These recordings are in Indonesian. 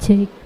Cek.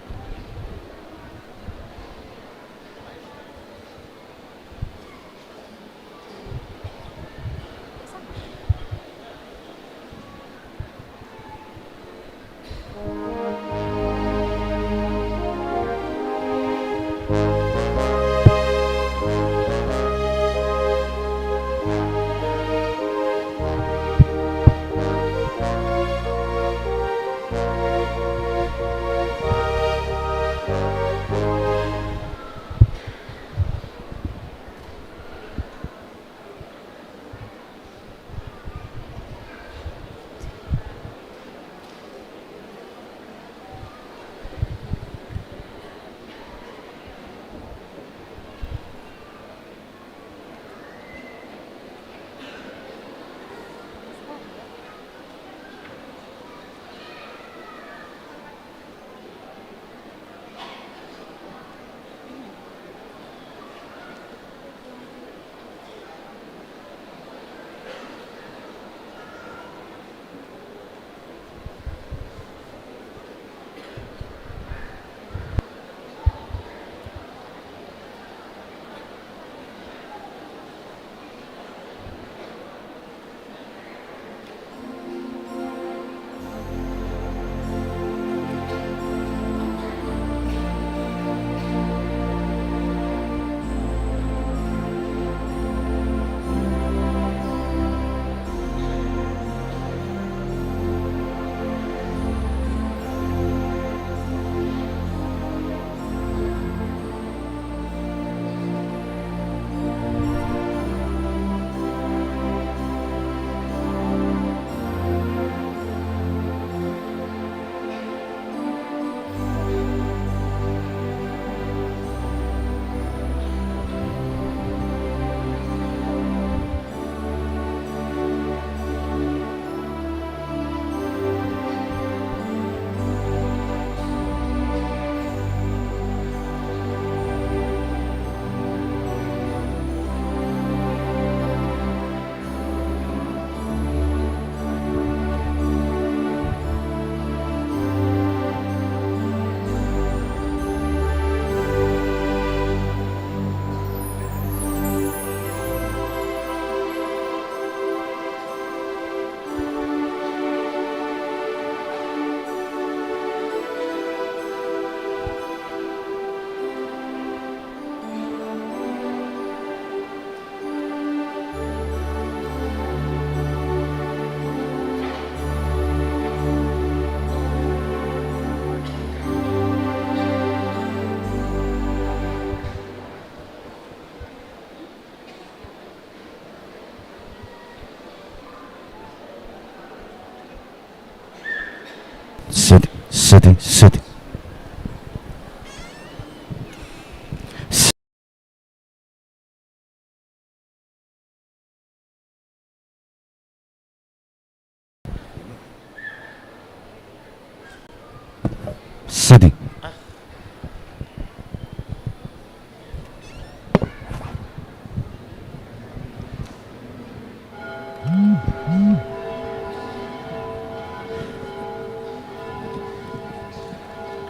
Setting. Setting.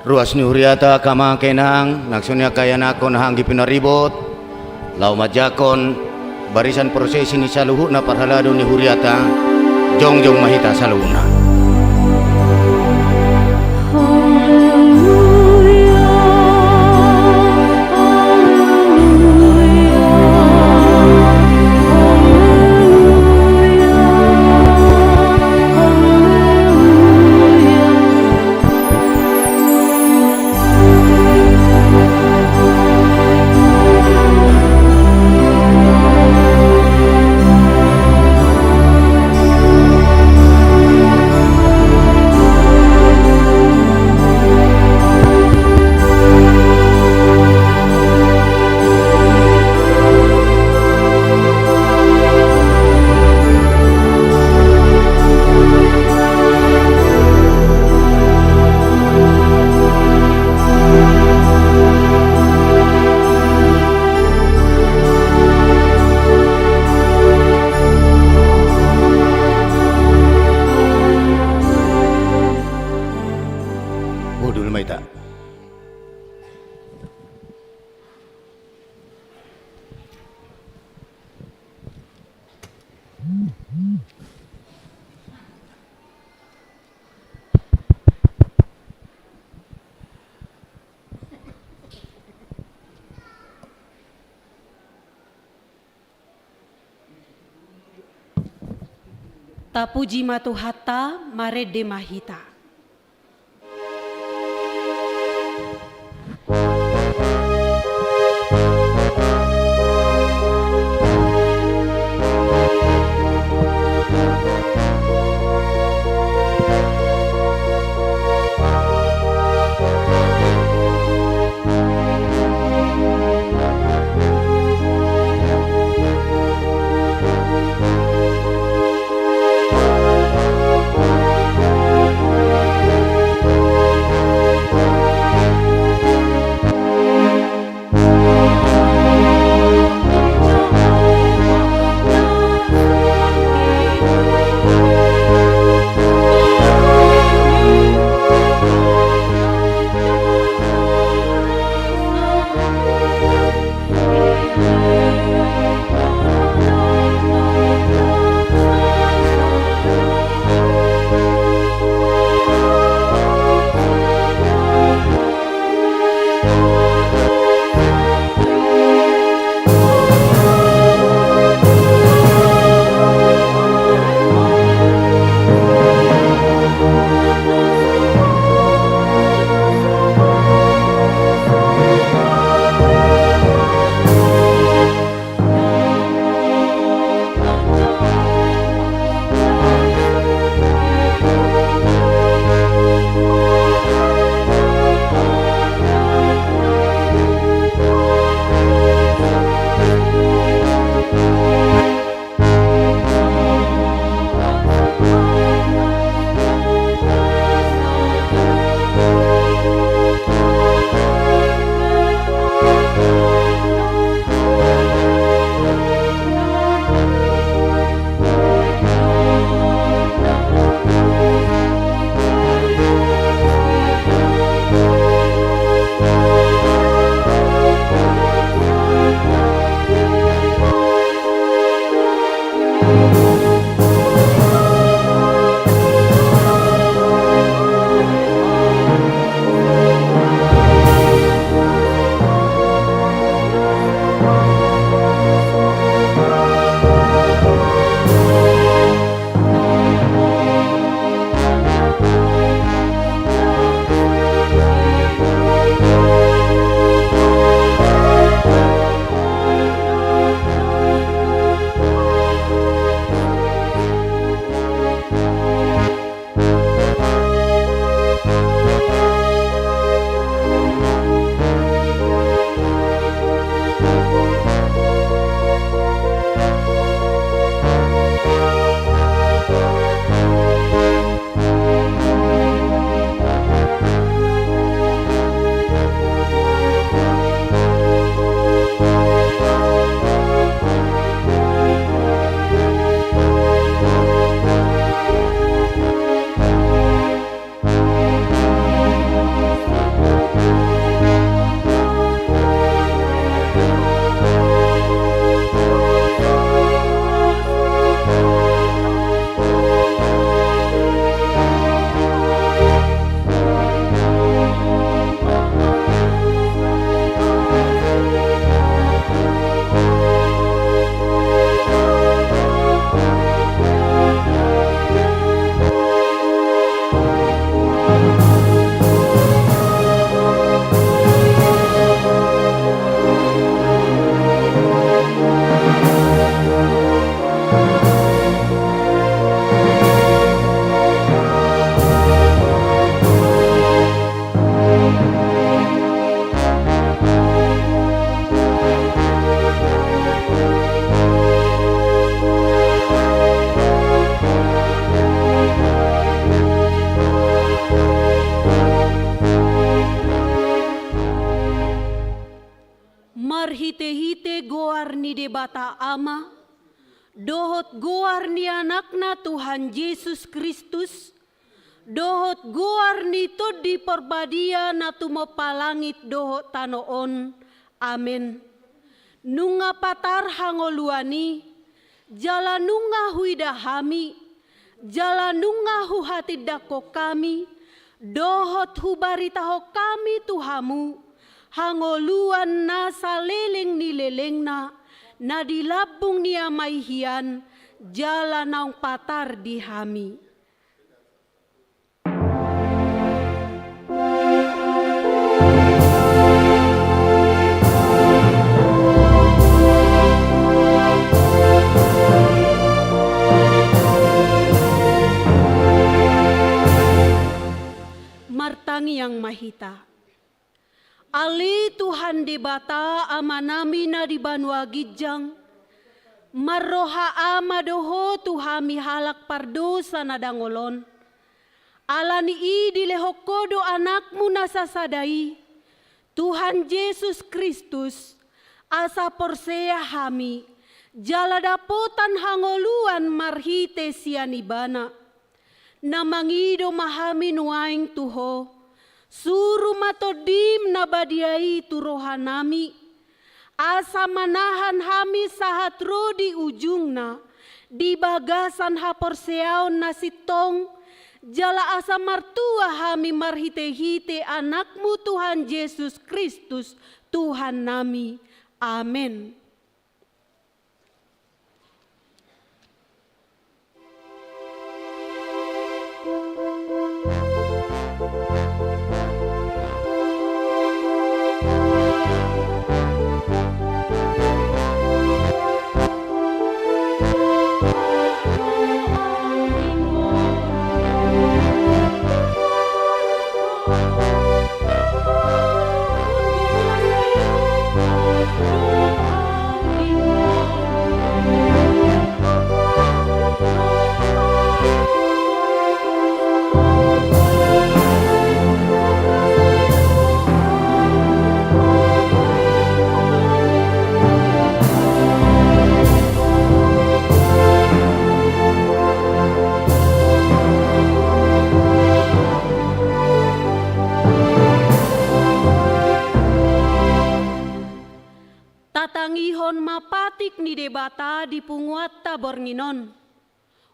Ruas ni huriata kama kenang naksunya kaya nako nahanggi pinaribot lau majakon barisan prosesi ni saluhu na parhalado ni huriata jongjong mahita saluna. Tapuji matuhata marede mahita. Marhite-hite goar ni debata ama, dohot goar ni anakna Tuhan Yesus Kristus, dohot goar ni todi perbadia na tumapalangit dohot tanoon. Amen. Nunga patar hangoluani, jala nunga huidahami, jala nunga huhatidako kami, dohot hubaritaho kami Tuhamu, hangoluan na saliling nilelengna, na dilabung niya maihian, jala naung patar di hami. Martangi yang mahita. Ali Tuhan debata amanami na di banua gijang, marroha amadoho tuhami halak pardosa na dangolon. Alani i dilehokodo anakmu nasasadai, Tuhan Yesus Kristus, asa porsea hami, jala dapotan hangoluan marhite sianibana. Namangido mahami nuaing tuho, suru matodim nabadiai turohanami, asa manahan hami sahat rodi ujungna, di bagasan haporseaon nasitong, jala asa martua hami marhite-hite anakmu Tuhan Yesus Kristus, Tuhan nami. Amin. Tatangihon mapatik ni debata di punguat Tabornginon.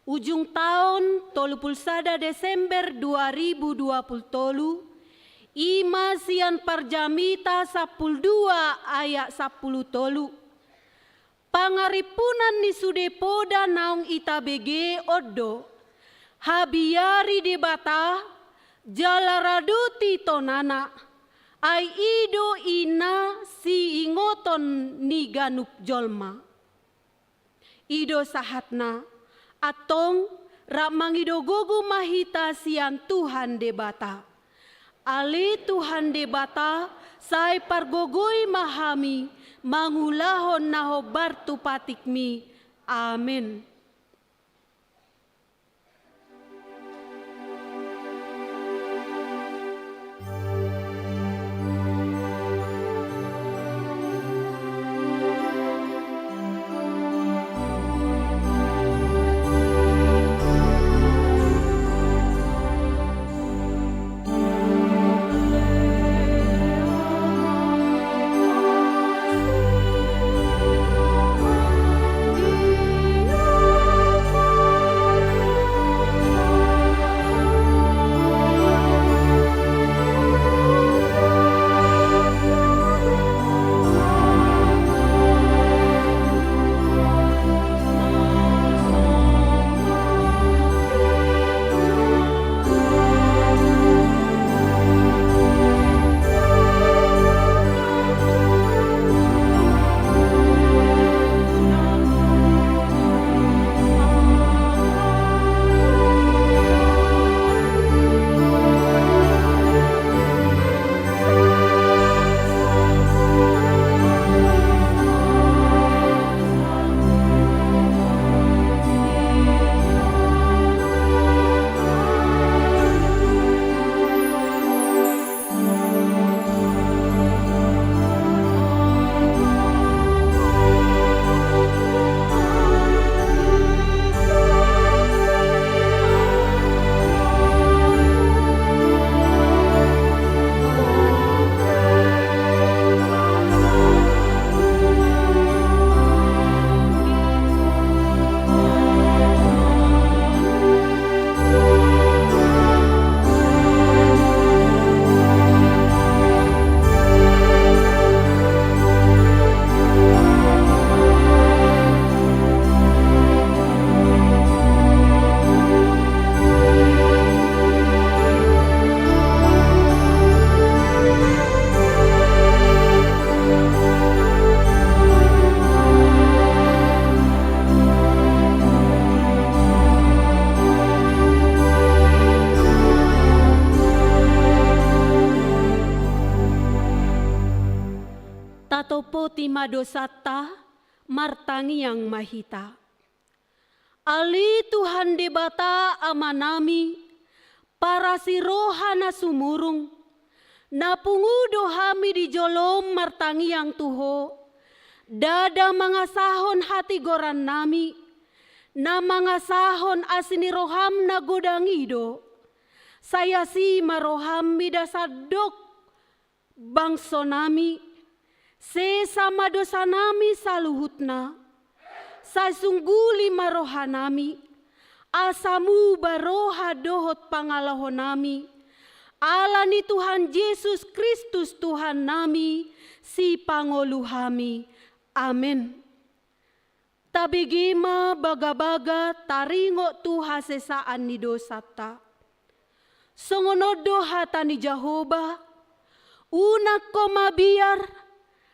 Ujung tahun 31 Desember 2020, ima sian parjamita 12 ayat 10 tolu. Pangaripunan ni sudepoda naung itabege oddo, habiari debata jalaraduti tonana. Ai ido ina si ingoton ni ganup jolma. Ido sahatna atong rakmangido gogo mahita sian Tuhan debata. Ali Tuhan debata sai pargogoi mahami mangulahon nahobar tu patikmi. Amin. tima dosata martangi yang mahita. Ali Tuhan debata amanami para sirohana sumurung napungudo hami di jolom martangi yang tuho dada mangasahon hati goran nami na mangasahon asini roham na godangido saya si maroham midasadok bangso nami sesama dosa nami saluhutna saya sungguli marohanami asamu baroha dohot pangalahon nami ala ni Tuhan Yesus Kristus Tuhan nami si pangoluhami amin. Tabigima baga-baga taringo tuha sesaan ni dosata songonodo hata ni Jehovah unak ko mabiar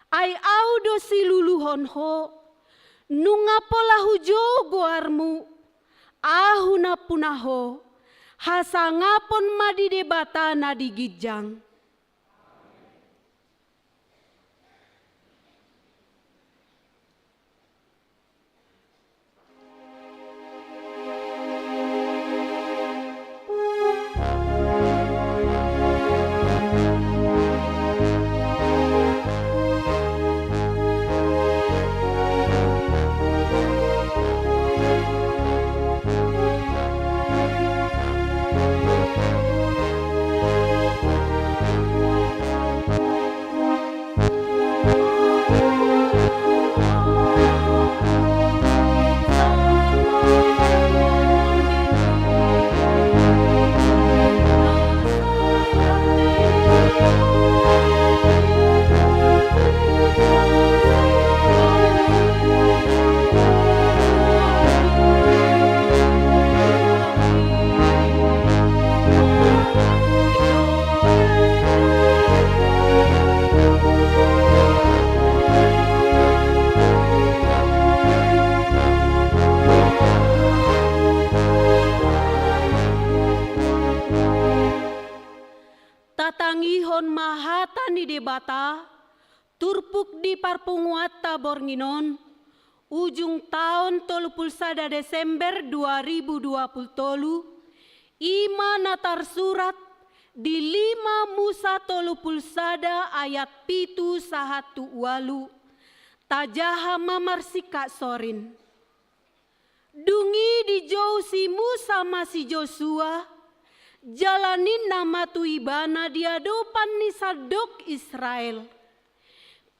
ay audo siluluhon ho nungapola hujo goarmu ahuna punaho hasangapon madidebata na digijang. Tatangihon mahata ni debata, turpuk di parpunguata bornginon, ujung tahun 31 Desember 2020, ima natar surat di 5 Musa 30 ayat 7-1 tajaha mamarsika sorin. Dungi di jauh si Musa masih Joshua, jalanin nama tuibana di hadapan ni sadok Israel.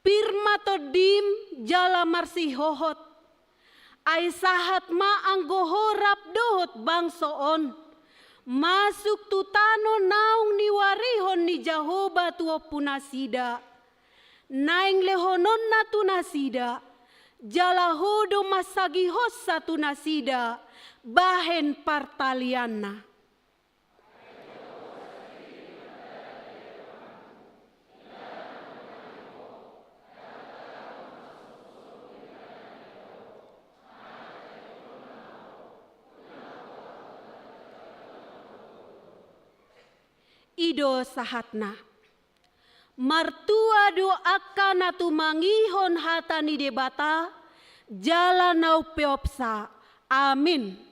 Pirmatodim jala marsi hohot. Ay sahat ma anggohorap dohot bangsoon. Masuk tutano naung ni warihon ni Jehovah tuo punasida. Naing lehonon na tunasida. Jala hodo masagi hossa tunasida. Bahen partalianna. Ido sahatna martua do akan atu mangihon hata ni debata jala nau peopsa amin.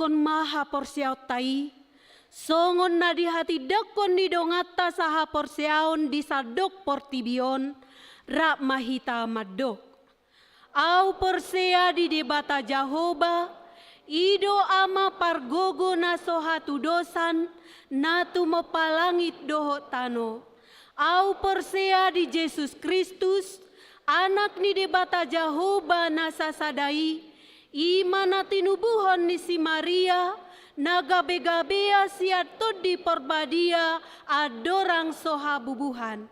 dakon maha porsiaw tai, songon na di hati dakon di dongata saha porsiaon di sadok portibion, rak mahita madok. Au persea di debata Jahoba, ido ama pargogo na sohatu dosan, natu mopalangit doho tano. Au persea di Yesus Kristus, anak ni debata Jahoba na sasadai, imana tinubuhon ni si Maria, nagabe-gabea siato di porbadia adorang soha bubuhan.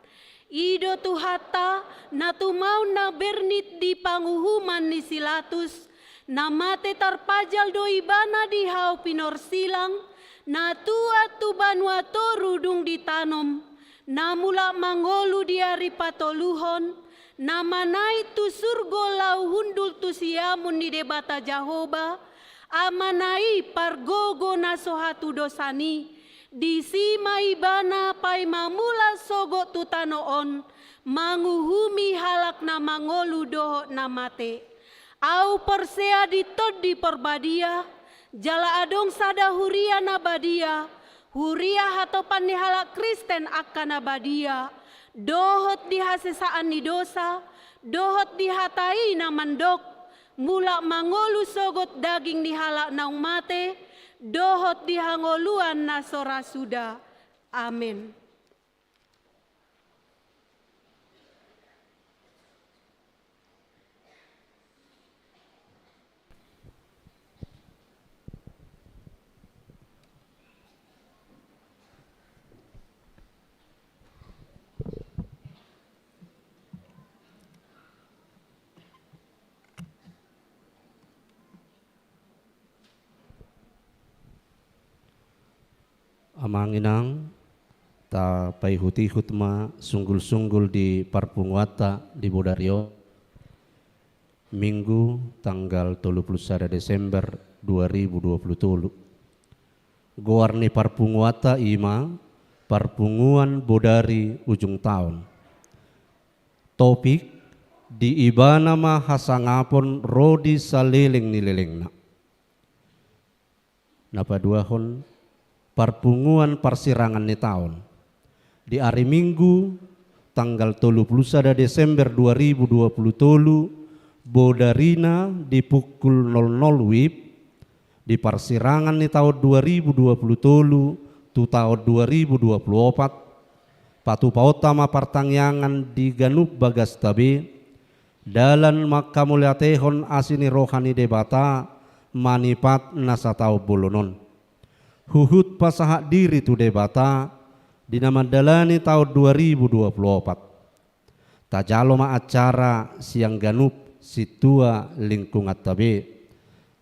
Ido tuhata na tumau na bernit di panguhuman ni Silatus, na mate tarpajal do ibana di hau pinor silang, na tua tu banua torudung ditanom, na mula mangolu diari patoluhon, na manai tu surgo lau hundul tu siamun ni debata Jahoba, amanai pargogo na sohatu dosani, di sima ibana pai mamula sogo tutanoon, manguhumi halak na mangolu doho na mate. Au persea ditod di porbadia, jala adong sada huria na badia, huria hatopan ni halak Kristen akan badia, dohot di hasesaan ni dosa, dohot di hatai na mandok, mula mangolu sogot daging ni halak naung mate, dohot di hangoluan na sora suda. Amin. Amanginang ta pai huti hutma sunggul-sunggul di Parpungwata di Bodario Minggu tanggal 31 Desember 2020. Goarni Parpungwata ima Parpunguan Bodari ujung tahun. Topik di ibana ma hasangapon rodi saliling nililingna. Napa duahon Parpunguan parsirangan ni tahun di hari Minggu tanggal 31 Desember 2020 Bodarina di pukul 00 WIB di parsirangan ni tahun 2020 tu tahun 2024 patu pautama partangyangan di Ganup Bagas Tabe dalan makamuliatehon asini rohani debata manipat nasatau bolonon. Huhut pasahak diri tu debata dinamadalani tahun 2024. Tajalo ma acara siang Ganup situa lingkungat tabe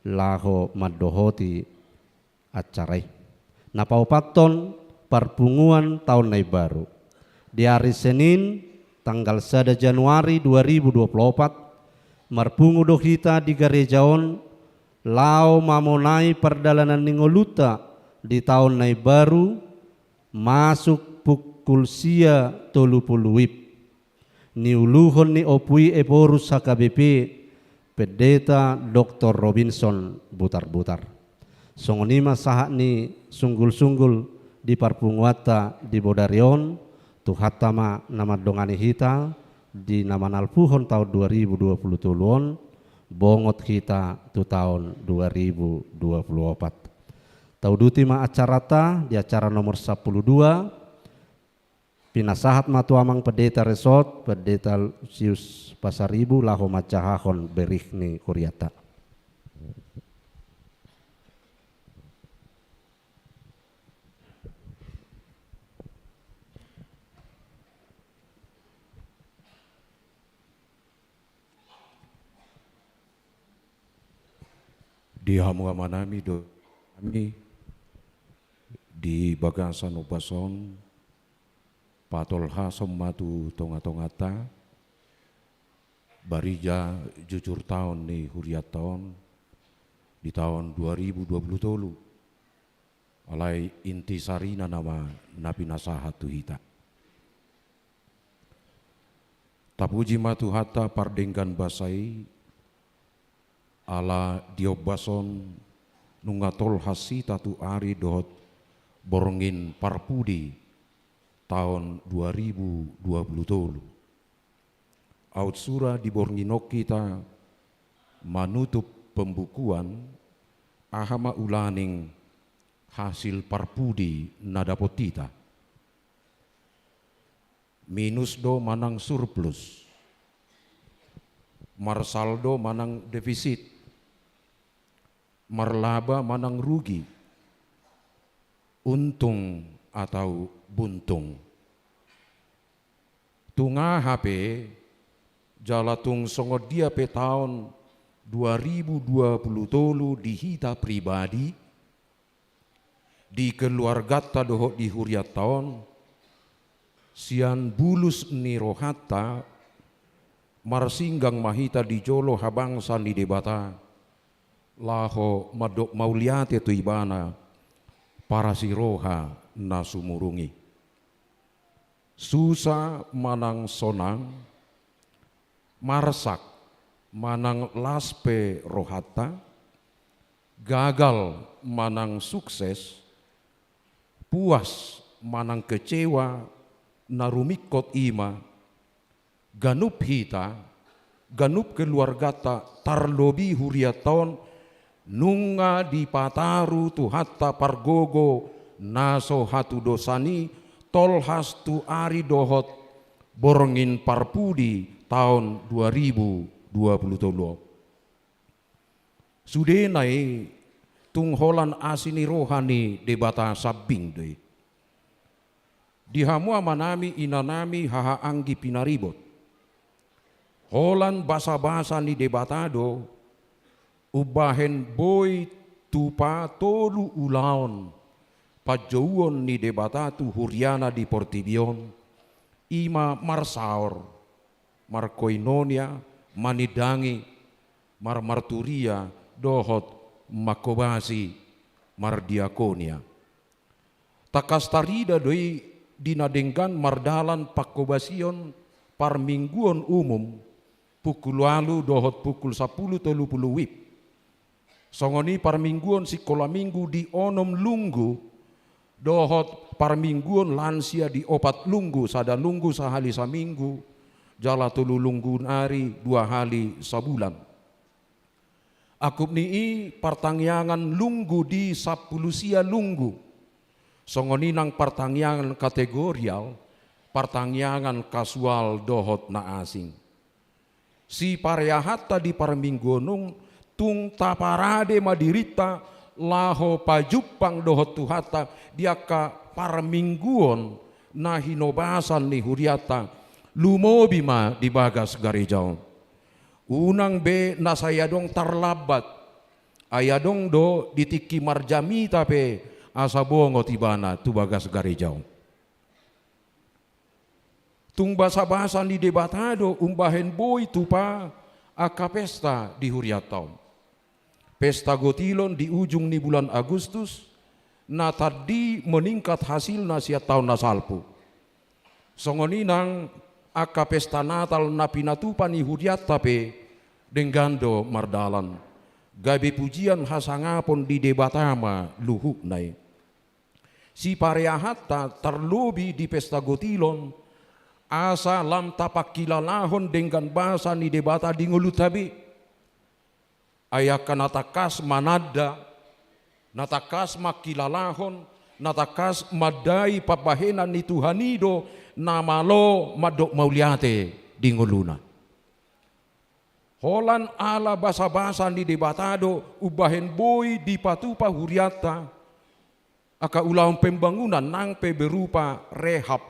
laho madohoti acarai. Napaupaton Parpunguan tahun nai baru. Di hari Senin tanggal 1 Januari 2024 marpungu dohita di garejaon lao mamonai perdalanan ningoluta di tahun nai baru masuk pukul sia 30 WIB ni uluhon ni opui eporus HKBP Pendeta Dr. Robinson Butar-Butar. Songonima sahak ni sunggul-sunggul di Parpungwata di Bodarion tuhatama nama dongani hita di nama nalpuhon tahun 2020 tuluon bongot kita tu tahun 2024. Taudutima acarata di acara nomor 12 pinasahat matuamang Pendeta Resort Pendeta Lucius Pasaribu laho macahahon berikni kuriata. Di hamuamanami do kami di bagasan upason patol hasom matu tonga-tongata barija jujur tahun ni huriat tahun di tahun 2020 tolu alai inti sarina nama nabi nasahat tuhita tapuji matu hata pardenggan basai ala diobason nungatol hasita tu ari dohot borongin parpudi tahun 2020. Aut surah di bornginok kita manutup pembukuan ahama ulaning hasil parpudi nadapotita. Minus do manang surplus, marsaldo manang defisit, marlaba manang rugi, untung atau buntung. Tunga HP jalatung songot dia pe tahun 2020 tolu di hita pribadi, di keluarga dohok di huriat tahun, sian bulus ni rohata marsinggang mahita di jolo habangsa ni debata laho madok mauliate tu ibana para si roha na sumurungi. Susah manang sonang, marsak manang laspe rohata, gagal manang sukses, puas manang kecewa narumikot ima, ganup hita, ganup keluargata tarlobi huriaton nunga di pataru tu hatta pargogo naso hatu dosani tolhas tu ari dohot borongin parpudi tahun 2020. Sudenai tungholan asini rohani debata sabing doi. Di hamua manami inanami haha anggi pinaribot. Holan basa-basa ni debatado, ubahen boy tupa tolu ulaon, pajauon ni debatatu huriana di Portibion, ima marsaor, markoinonia, manidangi, marmarturia, dohot, makobasi, mardiakonia. Takastarida doi dinadengkan mardalan pakobasion par mingguan umum pukul lalu dohot pukul 10.30 wib. Songoni par mingguan sikola minggu di onom lunggu dohot par mingguan lansia di opat lunggu sada lunggu sahali saminggu jala tulu lunggu nari 2 hari sabulan. Akup nii partangyangan lunggu di 10 sia lunggu. Songoninang partangyangan kategorial, partangyangan kasual dohot na asing. Si pareahata di parminggonung tung taparade madirita laho pajupang dohot tuhata diaka parmingguon na hinobasan ni huriata lumobima di bagas garejau. Unang be nasayadong tarlabat ayadong do ditiki marjami tape asa bongo tibana tu bagas garejau. Tung basa-basa di debatado umbahen boy tupa aka pesta di huriatau. Pesta gotilon di ujung ni bulan Agustus na tadi meningkat hasil nasia tahun nasalpu. Songoninang aka pesta Natal na pinatupan ni huriat tape denggando mardalan. Gabi pujian hasangapon di debatama luhuk nai. Si pareahata terlobi di pesta gotilon asa lam tapak kilalahon dengan bahasa ni debata di ngulutabi. Ayakan natakas manada, natakas makilalahon, natakas madai pabahenan ni Tuhanido namalo madok mauliate di nguluna. Holan ala basa-basa di debatado ubahen boy di patupa huriata aka ulang pembangunan nang pe berupa rehab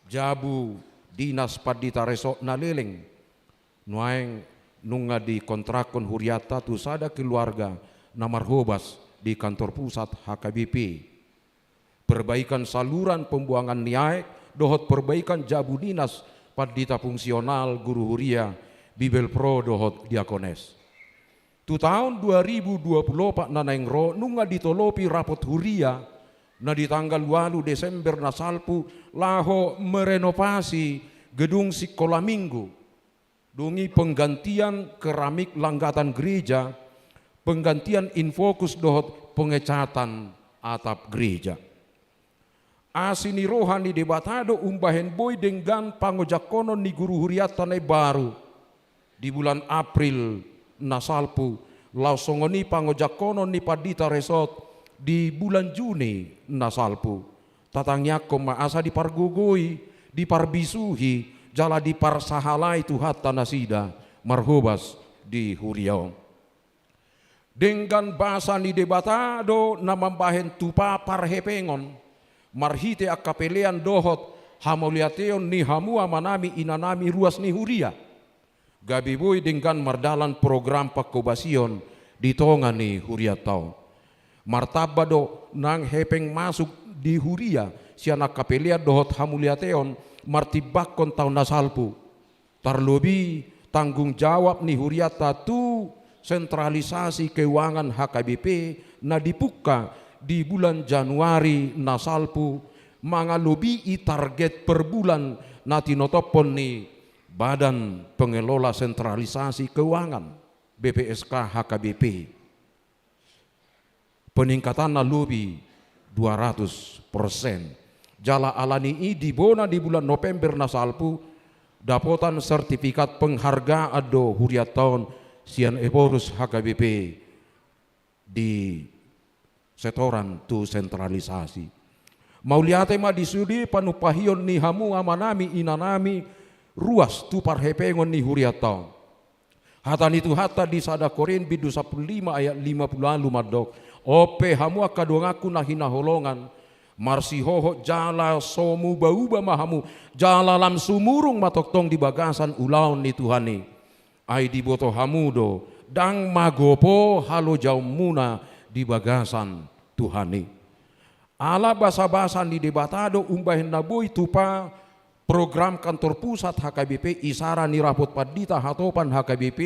jabu dinas padita resok naleleng nuaeng nunga di kontrakon huriata tu sada keluarga namarhobas di kantor pusat HKBP perbaikan saluran pembuangan niaek dohot perbaikan jabu dinas padita fungsional guru huria Bibel Pro dohot diakones. Tu tahun 2024 nanaing ro nunga ditolopi rapot huria na di tanggal 8 Desember na salpu laho merenovasi gedung sekolah minggu. Dungi penggantian keramik langgatan gereja, penggantian infokus dohot pengecatan atap gereja. Asini rohani debatado umbahen boy dengan pangojakono ni guru huriata na baru di bulan April nasalpu lausongoni pangojakono ni padita resort di bulan Juni nasalpu tatangnya koma asa di pargugui di parbisuhi jala di parsahalai tuhat tanasida marhubas di Huriau dengan bahasa ni debatado namambahen tupa parhepengon marhite akapelean dohot hamoliateon ni hamua manami inanami ruas ni Huria gabi boy dengan mardalan program pakobasion di tonga ni Huria tau martabado nang hepeng masuk di Huria siana kapelea dohot hamoliateon martibakon tau nasalpu tarlobi tanggung jawab ni Huria tatu sentralisasi keuangan HKBP na dibuka di bulan Januari nasalpu mangalubi target per bulan natinotopon ni Badan Pengelola Sentralisasi Keuangan BPSK HKBP peningkatan lebih 200%. Jala alani i dibona di bulan November nasalpu dapotan sertifikat penghargaan do huriaton sian eborus HKBP di setoran tu sentralisasi. Mauliate ma disudi panupahion ni hamu amanami inanami ruas tu parhepengon ni huriatau. Hatan itu hata di sada Korin bidu 15 ayat 50 madok. Ope hamu akadongaku nahina holongan. Marsi hoho jala somu bauba mahamu jala lam sumurung matoktong di bagasan ulaun ni Tuhani. Ai di boto hamudo dang magopo halo jauh muna di bagasan Tuhani. Ala basa-basa di debatado umbahin nabui tupa program kantor pusat HKBP isara ni rapot padita hatopan HKBP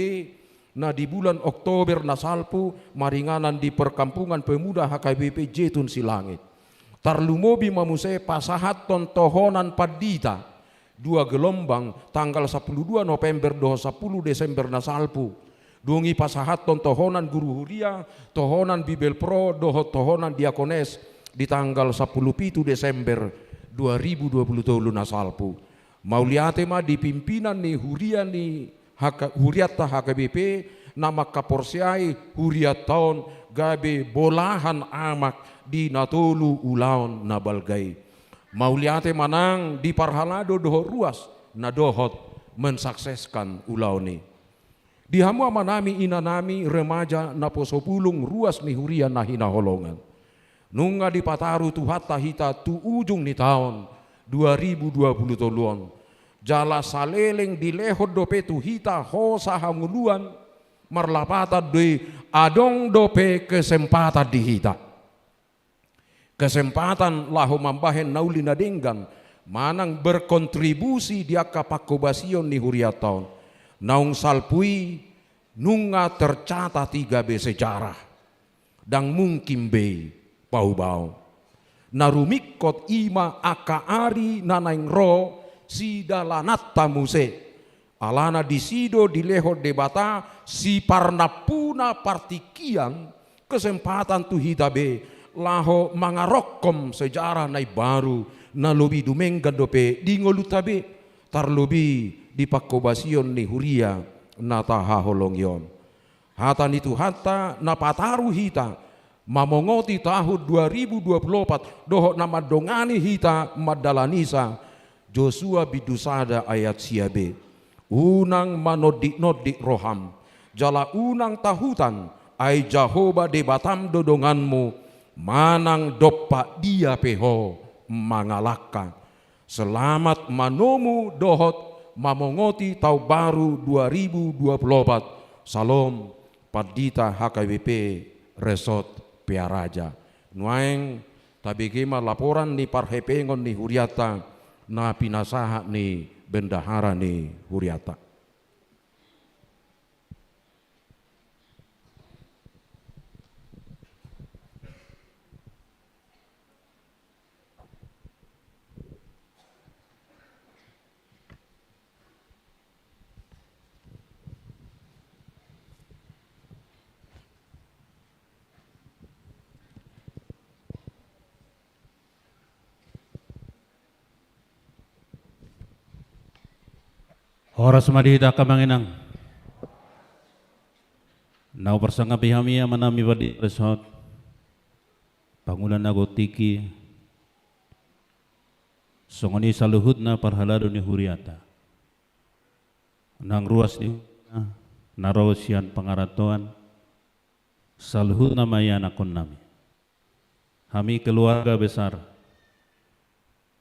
na di bulan Oktober nasalpu maringanan di perkampungan pemuda HKBP Jetun Silangit. Tarlumobi mamuse pasahat tontohonan padita 2 gelombang tanggal 12 November do 10 Desember nasalpu. Dungi pasahat tontohonan guru huria, tohonan Bibel Pro, dohot tohonan diakones di tanggal 10 Desember 2020 nasalpu. Mauliate ma di pimpinan ni huria ni huriata HKBP nama kaporsiai huriaton gabe bolahan amak di natolu ulaon nabalgai. Mauliate manang di parhalado dohot ruas na dohot mensukseskan ulaon ni. Di hamu amanami inanami remaja naposopulung ruas ni huria nahina holongan. Nunga di pataru tu hatta hita tu ujung ni tahun 2020 toluan. Jala saleleng di lehot dope tu hita hosa hanguluan marlapata de adong dope kesempatan di hita. Kesempatan lahu mambahen nauli nadenggan manang berkontribusi dia kapakobasion ni huria tahun. Naung salpui nunga tercatat 3B sejarah dan mungkin B bau-bau narumikot ima akaari nanaing ro sidalanat tamuse alana disido dilehot debata si parnapuna partikian kesempatan tu hitabe laho mangarokom sejarah nai baru na lobi dumenggan dope di ngolutabe tarlobi di pakobasion ni huria nataha holongyon. Hatan itu hatta napataru hita mamongoti tahun 2024 dohok nama dongani hita madalanisa Joshua bidusada ayat siabe. Unang manodik-nodik roham jala unang tahutan ai Jahoba debatam dodonganmu manang dopa dia peho mangalaka. Selamat manomu dohot mamongoti tau baru 2024. Salam padita HKBP Resort Piaraja. Nuaeng tabigima laporan ni parhepengon ni huriata na pinasaha ni bendahara ni huriata. Horas madihita kamanginang. Nau persangka pihamia manami badi resort. Pangulan agotiki. Songoni saluhutna parhalado ni huriata. Nang ruas ni narosian pangaratoan. Saluhutna mayana kon nami. Kami keluarga besar.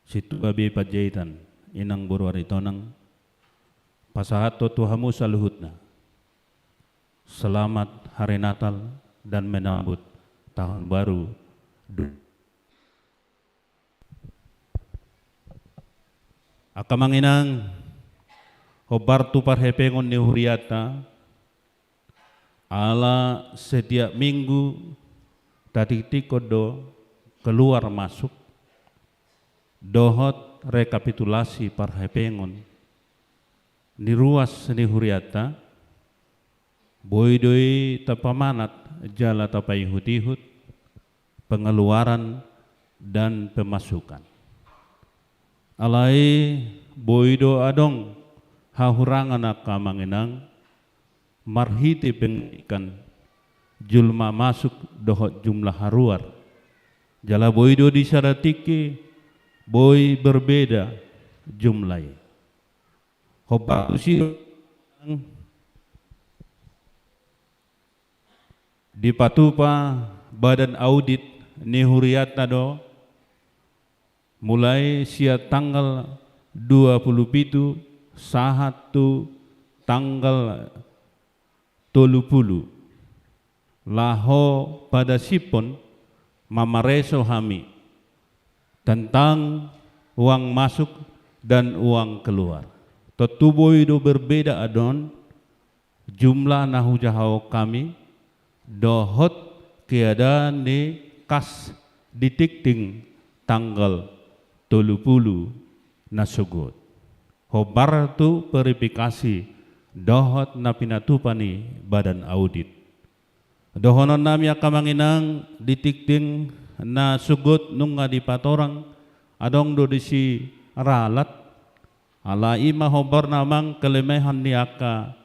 Situ babi pajaitan. Inang burwaritonang. Pasahato Tuhamu saluhutna. Selamat hari Natal dan menambut tahun baru. Akamanginang hobartu parhepengon ni huriata ala setiap minggu tadi kodo keluar masuk dohot rekapitulasi parhepengon di ruas ni huriata boidoi tapamanat jala tapai hutihut pengeluaran dan pemasukan alai boido adong hahurangan akamanginang marhiti pengikan julma masuk dohot jumlah haruar jala boido disyaratiki boy berbeda jumlahnya hoba usir di patupa badan audit ni huriata do mulai sia tanggal 27 sahatu tanggal 30 laho pada sipon mamareso hami tentang uang masuk dan uang keluar. Tetubo itu berbeda adon jumlah nahu jahau kami dohot keadaan di kas ditikting tanggal 30 nasugut. Hobar tu verifikasi dohot na pinatupani badan audit. Dohonon nami akamanginang ditikting na sugut nung nga di patorang adong do disi ralat ala ima hobar namang kelemehan ni aka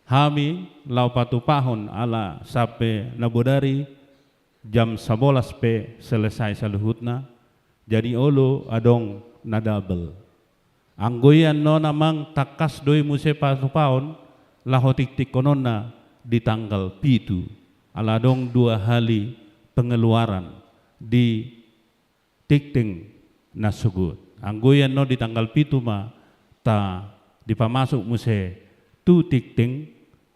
hami lau patupahon ala sampai nabudari jam 11 pe selesai saluhutna jadi olo adong nadabel anggoyan no namang takas doi muse patupahon laho tik-tik konona di tanggal pitu ala dong 2 hari pengeluaran di tikting nasugut anggoyan no di tanggal pitu ma ta dipamasuk muse tu tikting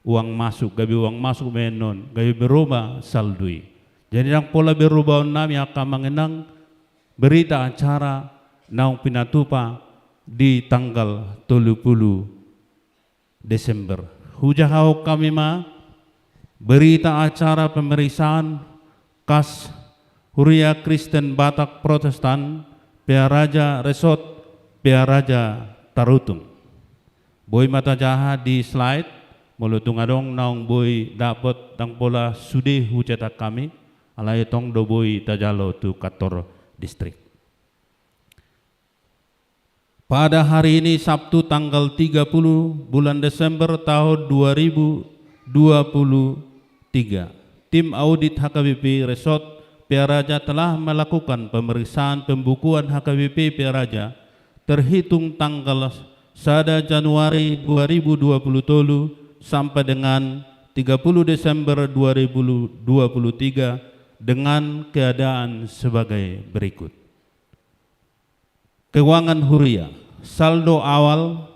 uang masuk gabi uang masuk menon gabi berubah saldui jadi yang pola berubah nami akan mengenang berita acara naung pinatupa di tanggal 30 Desember hujahau kami ma berita acara pemeriksaan kas Huria Kristen Batak Protestan Pearaja Resort Pearaja Tarutung boy mata jaha di slide mulutung adong naung boy dapat tang pola sudi hucetak kami alai tong do boy tajalo tu kantor distrik. Pada hari ini Sabtu tanggal 30 bulan Desember tahun 2023 tim audit HKBP Resort Pearaja telah melakukan pemeriksaan pembukuan HKBP Pearaja terhitung tanggal 1 Januari 2023 sampai dengan 30 Desember 2023 dengan keadaan sebagai berikut. Keuangan Huria, saldo awal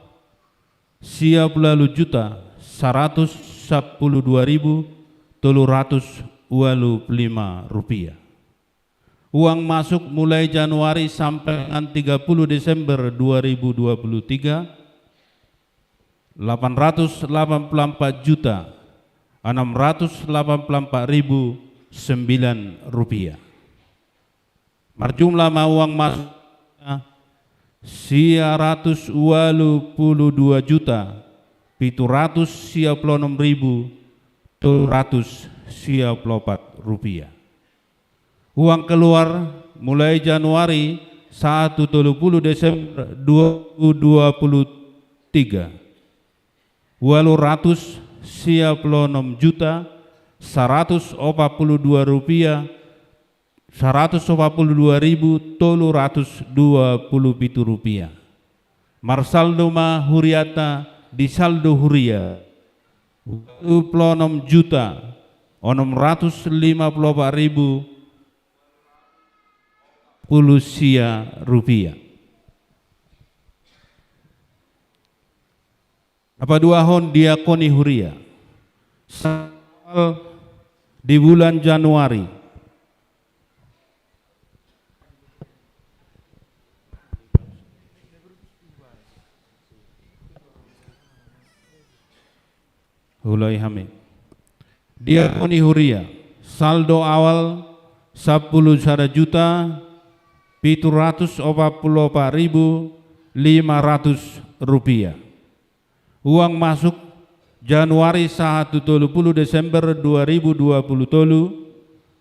siap lalu juta 112.325 rupiah. Uang masuk mulai Januari sampai dengan 30 Desember 2023 884.684.009 rupiah. Marjumlah uang masuk 122.756.204 rupiah. Uang keluar mulai Januari 1 30 Desember 2023 896 juta 142 rupiah 142.327 rupiah. Marsaldo ma huriata di saldo huria 26 juta 654.010 rupiah. Apa dua hon diakoni huria di bulan Januari Hulai Hamid diakoni huria saldo awal 10 juta 744.500 rupiah. Uang masuk Januari 1 Desember 2020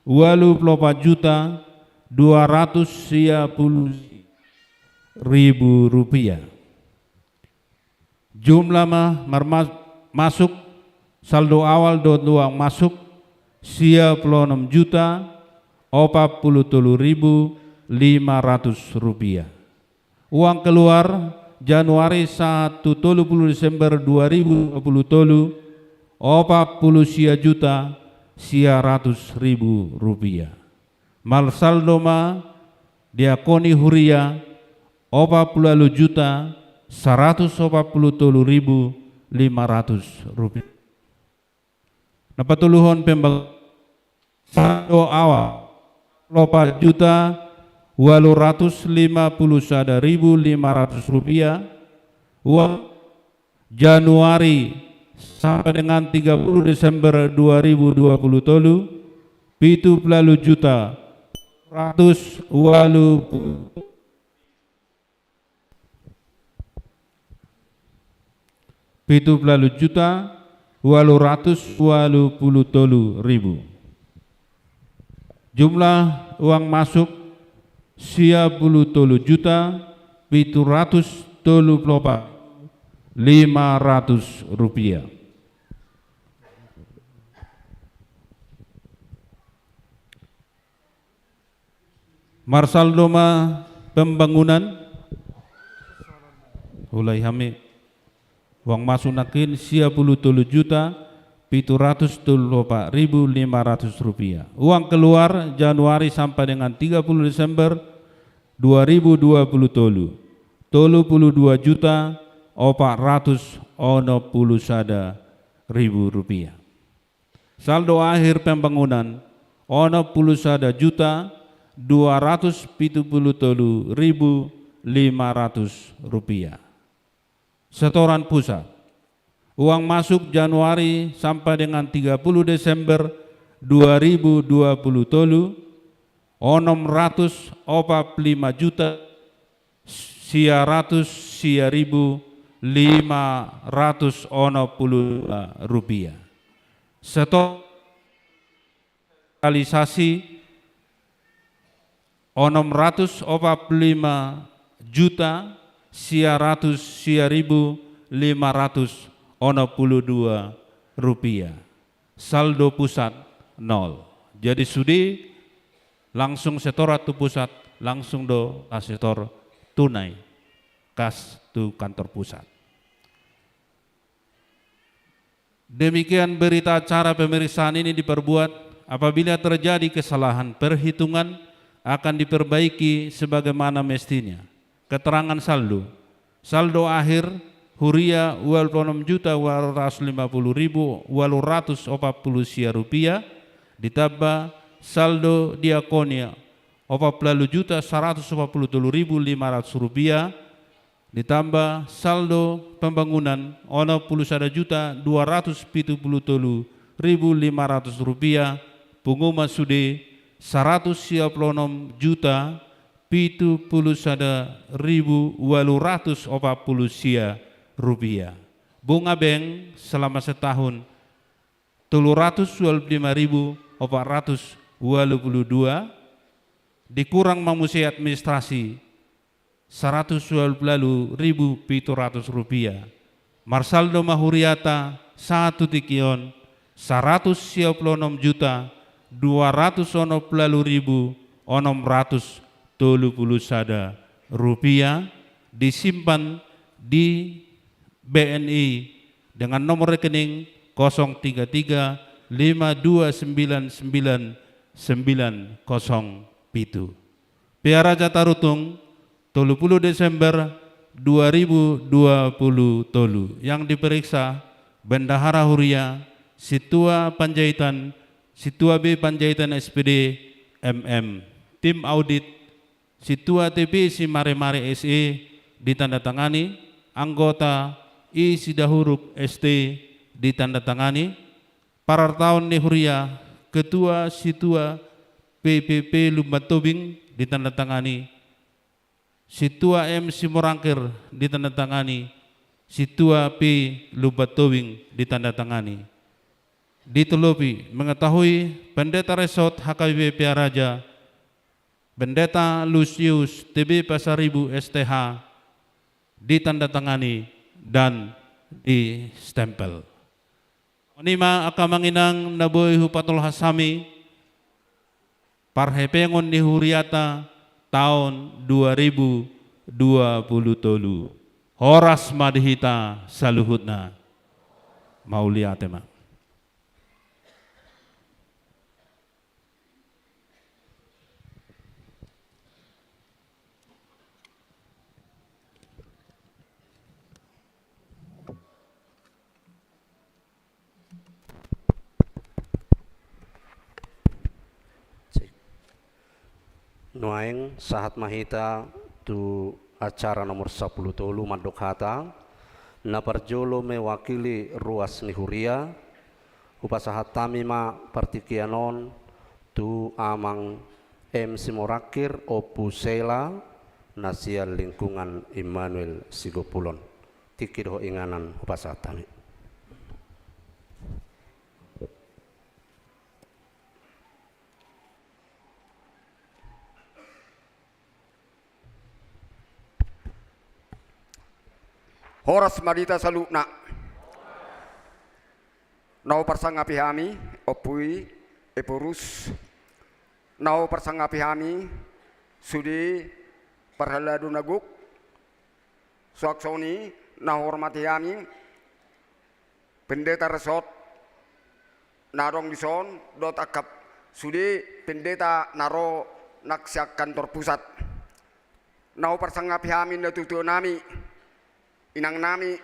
walu 4 juta 210.000 rupiah. Jumlah masuk saldo awal uang masuk 96 juta 43.500 rupiah. Uang keluar Januari 1 Desember 2020 40 juta 100.000 rupiah. Mal saldo ma diakoni huria 40 juta 143.500 rupiah. Napatuluhon pembang saldo awal 4 juta 851.500 rupiah. Uang Januari sampai dengan 30 Desember 2020 70 juta 180 juta 880.000. Jumlah uang masuk 93 juta 734.500 rupiah. Marsaldo ma pembangunan Hulai Hamid uang masuk nakin 93 juta 734.500 rupiah. Uang keluar Januari sampai dengan 30 Desember 2020 32 juta 491.000 rupiah. Saldo akhir pembangunan 91 juta 273.500 rupiah. Setoran pusat uang masuk Januari sampai dengan 30 Desember 2020 645 juta 100.560 rupiah. Setor realisasi 645 juta 100.562 rupiah. Saldo pusat 0. Jadi sudi langsung setor atau pusat langsung do setor tunai kas tu kantor pusat. Demikian berita acara pemeriksaan ini diperbuat. Apabila terjadi kesalahan perhitungan akan diperbaiki sebagaimana mestinya. Keterangan saldo. Saldo akhir huria 26 juta 850.840 rupiah ditambah saldo diakonia 40 juta 147.500 rupiah ditambah saldo pembangunan 61 juta 277.500 rupiah pengumuman sudi 196 juta 71.840 rupiah. Bunga bank selama setahun 325.422 dikurang mamusi administrasi 112.700 rupiah Marsaldo Mahuriata 1 tikion 126.260.630 sada rupiah disimpan di BNI dengan nomor rekening 033.5299907. Piaraja Tarutung 30 Desember 2020 tolu yang diperiksa Bendahara Huria Situa Panjaitan Situa B Panjaitan SPD MM tim audit Situa TPC Mare-Mare SE ditandatangani anggota I Sidahuruk ST ditandatangani Parartaun Nehuria Ketua Situa PPP Lumban Tobing ditandatangani Situa M Simorangkir ditandatangani, Situa P Lubatowing ditandatangani. Ditelupi mengetahui Pendeta Resort HKBP Piaraja, Pendeta Lucius TB Pasaribu STH ditandatangani dan distempel. Onima akamanginang naboy hupatul hasami parhepengon ni Huriata tahun 2020 tolu. Horas madhita saluhutna. Mauliatema. Nuaing sahat mahita tu acara nomor 10 tolu Mandok Hata na parjolo mewakili ruas ni Huria upasahat tamima partikianon tu amang M Simorakir Opusela Nasial Lingkungan Immanuel Sigopulon tikid ho inganan upasahat tami. Horas madita salukna nau persangapi hami opui epurus nau persangapi hami sudi perhaladu naguk suaksoni nau hormati hami pendeta resort narong dison dot akap sudi pendeta naro naksyak kantor pusat nau persangapi hami natutu nami inang nami,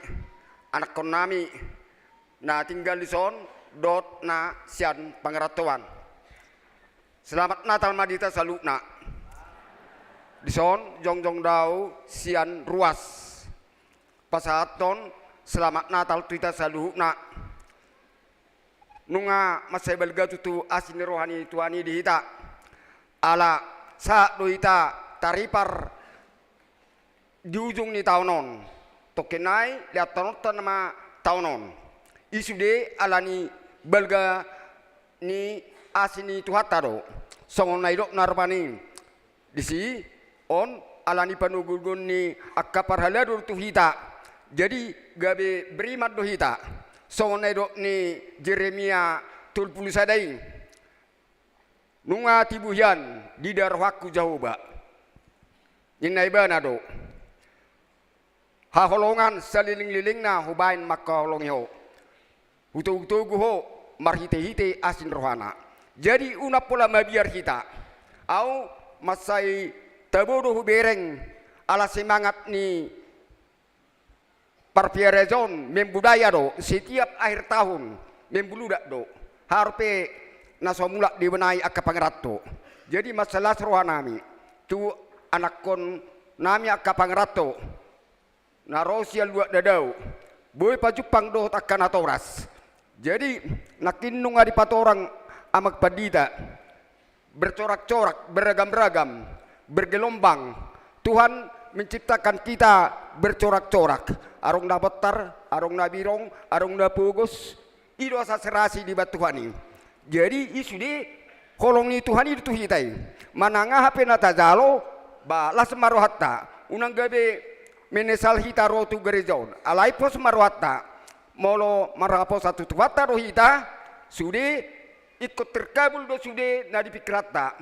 anak kon nami, na tinggal di son, dot na sian pangeratuan. Selamat Natal madita salukna. Di son, jong dau sian ruas. Pasahaton, selamat Natal tuita salukna. Nunga masai belga tutu asin rohani tuani dihita. Ala sa doita taripar di ujung ni taunon. Tokenai lihat tanutan nama taunon isude alani belga ni asini tuhataro songon naidok narpani disi on alani panugugun ni akapar haladur tuhita jadi gabe berimat dohita songon naidok ni Jeremia tulpulu sadai nunga tibuhian di darwaku jahuba ninai banado haholongan saliling-liling na hubain makaholongyo utu-utu guho marhite-hite asin rohana jadi unap pula mabiar kita au masai tabodo hubereng ala semangat ni parpiarezon membudaya do setiap akhir tahun membuludak do harpe nasomulak dibenai akka pangerato jadi masalah rohanami tu anak kon nami akka pangerato na rosial luak dadau boy pajupang doh takkan atoras jadi nakinung adi patorang amak padita bercorak-corak beragam-ragam bergelombang Tuhan menciptakan kita bercorak-corak arong na betar arong na birong arong na pugos ido asa serasi di batuhani jadi isu di kolong ni Tuhan itu hitai mananga hape na tajalo ba las marohatta unang gabe menesal hita rotu gerejaon. Alai pos marwata, molo marapo satu tuwata ro hita, sude ikut terkabul do sude na dipikrata.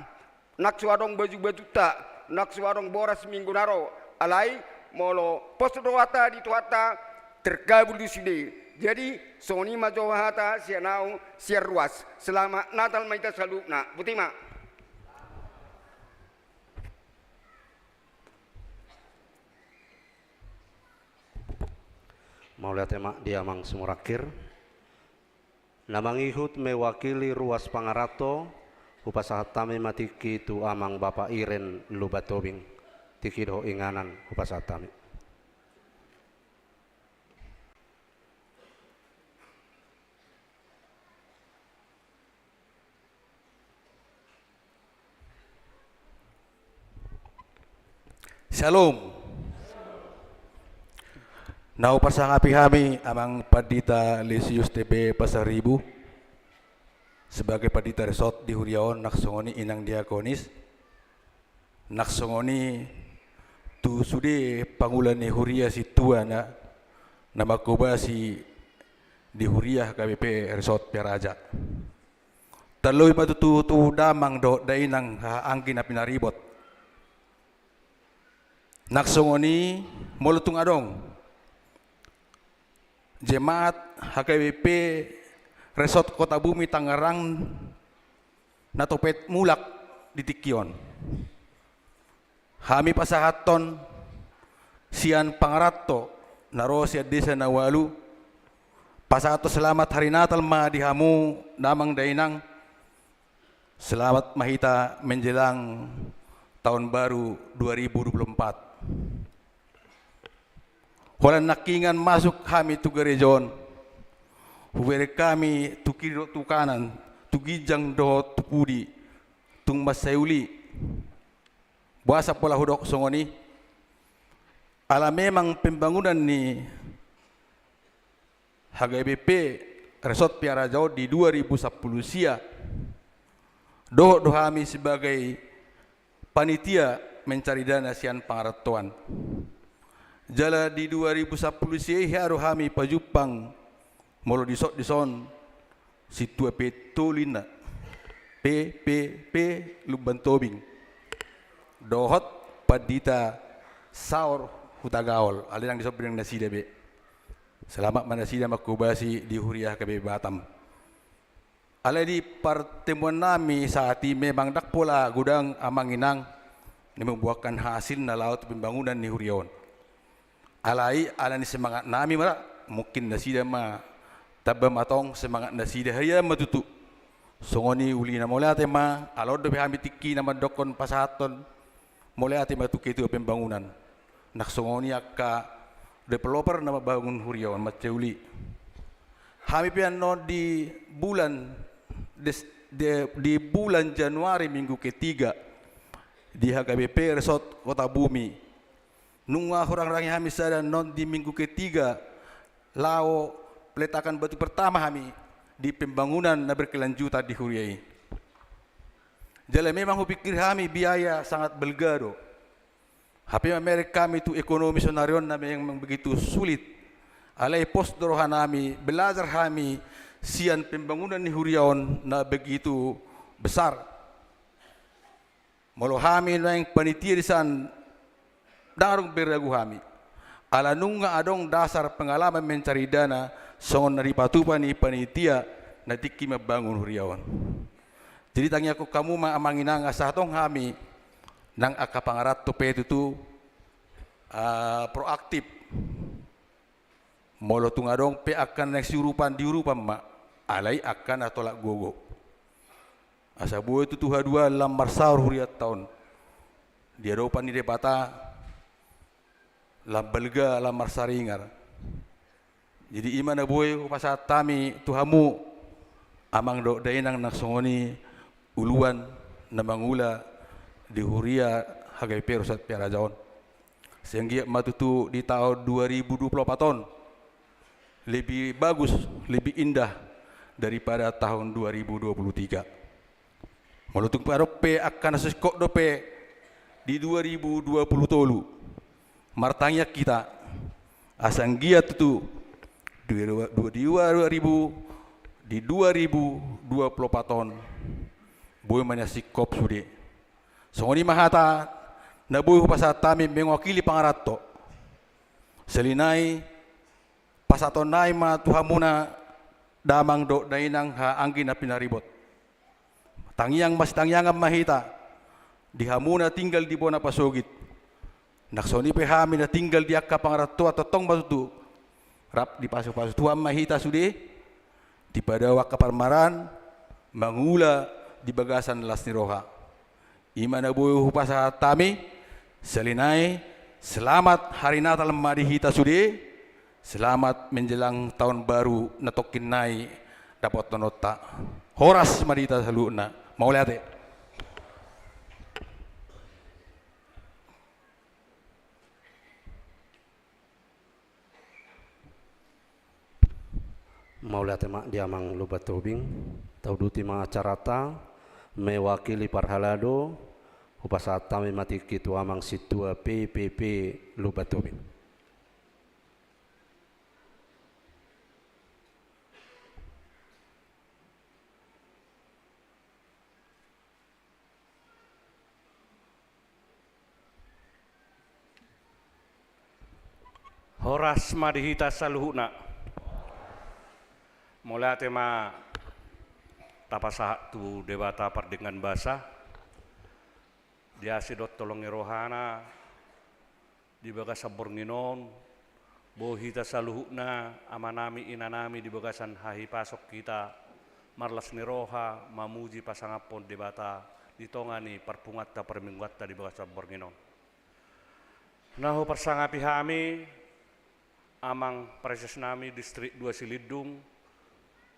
Nak suadong baju-baju tak, nak suadong boras minggu naro. Alai molo pos roata di tuata terkabul di sude. Jadi soni majowahata sianau siar ruas. Selamat Natal maita salukna. Butima. Mau lihat emak dia mang sumurakir. Namang ihut mewakili ruas pangarato upasahat tami matiki tu amang Bapak Iren Lubatobing tikido inganan upasahat tami. Shalom. Nau pasangapi kami amang Padita Lisius TB Pasaribu sebagai Padita Resort di Huriaon naksongoni inang diakonis naksongoni tu sude pangulan ni Huria si tua na nama koba si di Huria KBP Resort Piaraja terlui matutu tu damang do dainang angkin na pinaribot naksongoni molutung adong Jemaat HKBP Resort Kota Bumi Tangerang natopet mulak di Tikion. Hami pasahaton sian pangarato naro sia desa Nawalu pasahato selamat hari Natal ma dihamu namang dainang selamat mahita menjelang tahun baru 2024. Walang nakingan masuk kami tu gerejon. Huwere kami tu kiri tu kanan, tu gijang do tu pudi, tung masayuli. Buasa pola hudok songoni. Ala memang pembangunan ni HGBP Resort Piarajao di 2010 sia. Do kami sebagai panitia mencari dana sian pangaratuan. Jala di 2010 siya haru kami pajupang molo disot dison si tua petulina PPP Lubantobing dohot Padita saur hutagaol alinang disot binang nasida be selamat manasida makubasi di Huriah KB Batam alai di pertemuan nami saat ini memang dak pola gudang amanginang ini membuahkan hasil na laut pembangunan di Huriaon alai alani semangat nami mara mungkin nasida ma tabam atong semangat nasida haya matutu songoni uli na molate ma alod do kami tiki na madokon pasaton molate matuki itu pembangunan nak songoni akka developer na mabangun Huriaon maceuli kami pian no di bulan Januari minggu ketiga di HKBP Resort Kota Bumi nung orang-orang kami sadar non di minggu ketiga lao peletakan batu pertama kami di pembangunan na berkelanjutan di Huriai. Jadi memang pikir kami biaya sangat belgado. Tapi mereka kami itu ekonomi sonarion na memang begitu sulit. Alai pos dorohan kami belajar kami sian pembangunan di Huriaon na begitu besar. Molo kami na yang panitia di sana darung beragu kami. Ala nunga adong dasar pengalaman mencari dana songon dari patupan ni panitia natiki mabangun Huriaon. Jadi tanya aku kamu manginang asatong kami nang akapangarat to pe itu proaktif. Molo tungadong pe akan next diurupan ma alai akan atolak gogo. Asa buo itu tuha dua lamar saur Huriat tahun. Dia dopan ni depata lambalga lamar saringar. Jadi imana boy pasat tami tuhamu amang do dainang naksongoni uluan na mangula di Huria HGBP Resort Piarajaon. Sehingga matutu di tahun 2024 lebih bagus, lebih indah daripada tahun 2023. Molutung parope akan sesekok dope di 2020 tolu. martanya kita asanggia tu 2024 tahun boy manasik kop sude songoni mahata na boy pasatami mengwakili pangarato selinai pasatonai ma tuhamuna damang do dainang ha anggi na pinaribot tangyang mas tangyang mahita dihamuna tinggal di bona pasogit naksoni pehami na tinggal di akka pangarato atau tong batutu rap di pasok-pasok tuam mahita sude di padawa kaparmaran mangula di bagasan Lasni Roha imana boy hupasa tami selinai selamat hari Natal madihita sude selamat menjelang tahun baru natokin nai dapat nota horas madita saluna mau lihat ya mau lihat mak diamang Lubatobing tauduti ma acarata mewakili parhalado upasata memati kitu amang situa PPP Lubatobing. Horas madihita saluhuna mulai tema tapasa tu debata perdengan bahasa dia sidot tolong rohana di bagasa bornginon bohita saluhuna amanami inanami di bagasan hahi pasok kita marlas niroha mamuji pasangapon debata ditongani perpungatta permingguatta di bagasa bornginon nahu persangapi hami amang preses nami distrik 2 Silidung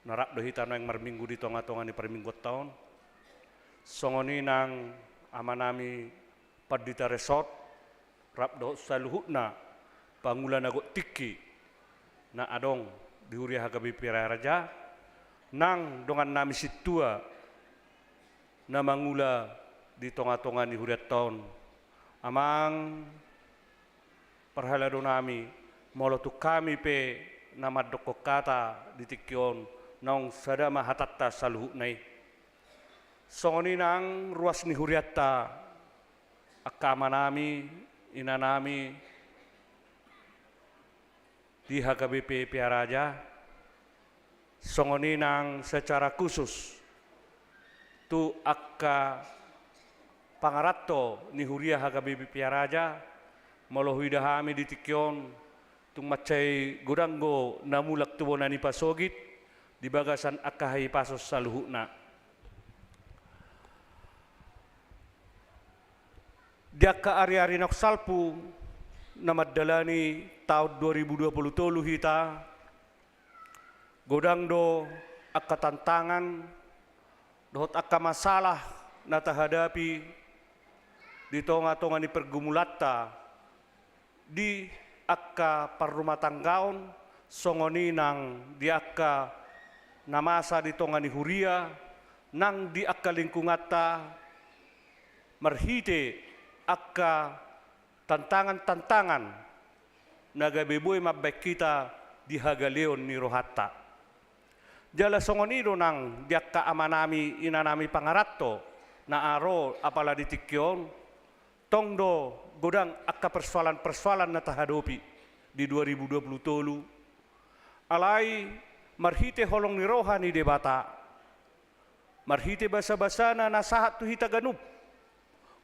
narak dohitano yang merminggu di tonga-tonga ni perminggu tahun songoni nang amanami padita resort rap do saluhuna pangulan agot tiki na adong diuri hagabi Piraraja nang dongan nami situa na mangula di tonga-tonga ni huriat tahun amang perhalado nami molo tu kami pe nama doko kata di tikion nong sadama hatatta saluhu nai songoni nang ruas ni huriatta akama nami inanami di HKBP Piaraja songoni nang secara khusus tu akka pangarato ni huria HKBP Piaraja molo huidahami di tikion tung macai godanggo namulak tubonani pasogit di bagasan akahi pasos saluhuna diaka ari-ari nak salpu namadalani tahun 2020 tolu hita godangdo akka tantangan dohot akka masalah natahadapi di tonga-tonga ni pergumulatta di akka parrumah tanggaon songoni nang di akka namasa di tongani huria nang di akka lingkungata marhite akka tantangan-tantangan nagabeboy mabek kita di hagaleon ni rohatta jala songoni do nang di akka amanami inanami pangaratto na aro apala di tikyon tongdo godang akka persoalan-persoalan na tahadopi di 2020 tolu alai marhite holong ni roha ni debata marhite basa-basa na nasahat tu hita ganup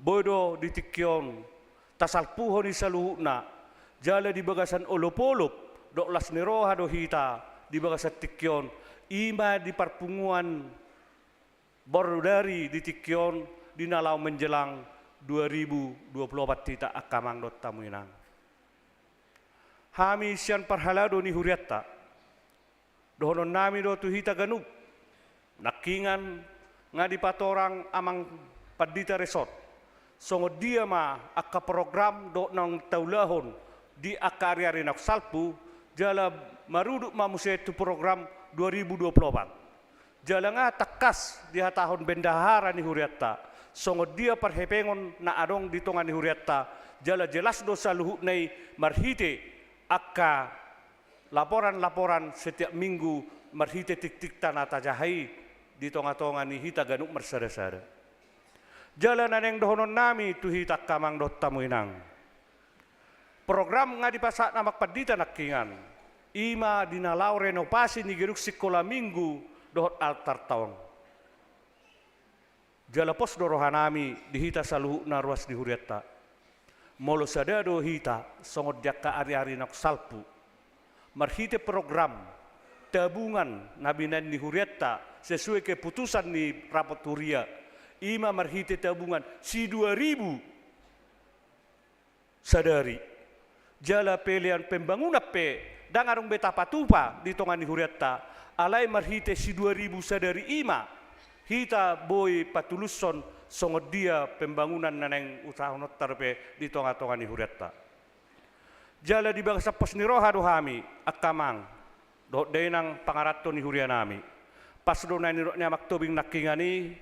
bodo di tikyon tasalpuho ni saluhuna jala di bagasan olopolop doklas ni roha do hita di bagasan tikyon ima di parpunguan bordari di tikyon dinalau menjelang 2024 tita akamang dot tamuinang. Hami sian parhalado ni huriatta. Dohonon nami do tu hita ganup. Nakingan nga di patorang amang padita resort. Songo dia ma akka program do nang taulahon di akka ari-ari nak salpu jala maruduk mamuse tu program 2024. Jala nga takas di tahun bendahara ni huriatta. songo dia perhepengon na adong di tongan ni huriatta jala jelas dosa luhut nei marhite akka laporan-laporan setiap minggu marhite tik-tik tanah tajahai di tonga-tonga ni hita ganuk marsada-sada. Jala naneng dohonon nami tu hita kamang dot tamuinang. Program nga di pasak namak padita nakingan. Ima dinalau renovasi ni geruk sekolah minggu dohot altar taong. Jala pos dorohanami di hita saluhu na ruas di huriatta. Molo sadado hita songot jaka ari-ari nak salpu. Marhite program tabungan nabinan ni huriatta sesuai keputusan ni rapat huria. Ima marhite tabungan si 2000 sadari. Jala pelian pembangunan dangarung beta patupa di tongan ni huriatta alai marhite si 2000 sadari ima hita boy patuluson songot dia pembangunan naneng usaha tarpe di tonga-tonga ni huriatta. Jala di bangsa pos ni roha dohami akamang do denang pangarato ni hurianami pas do na ni nyamak tobing nakingani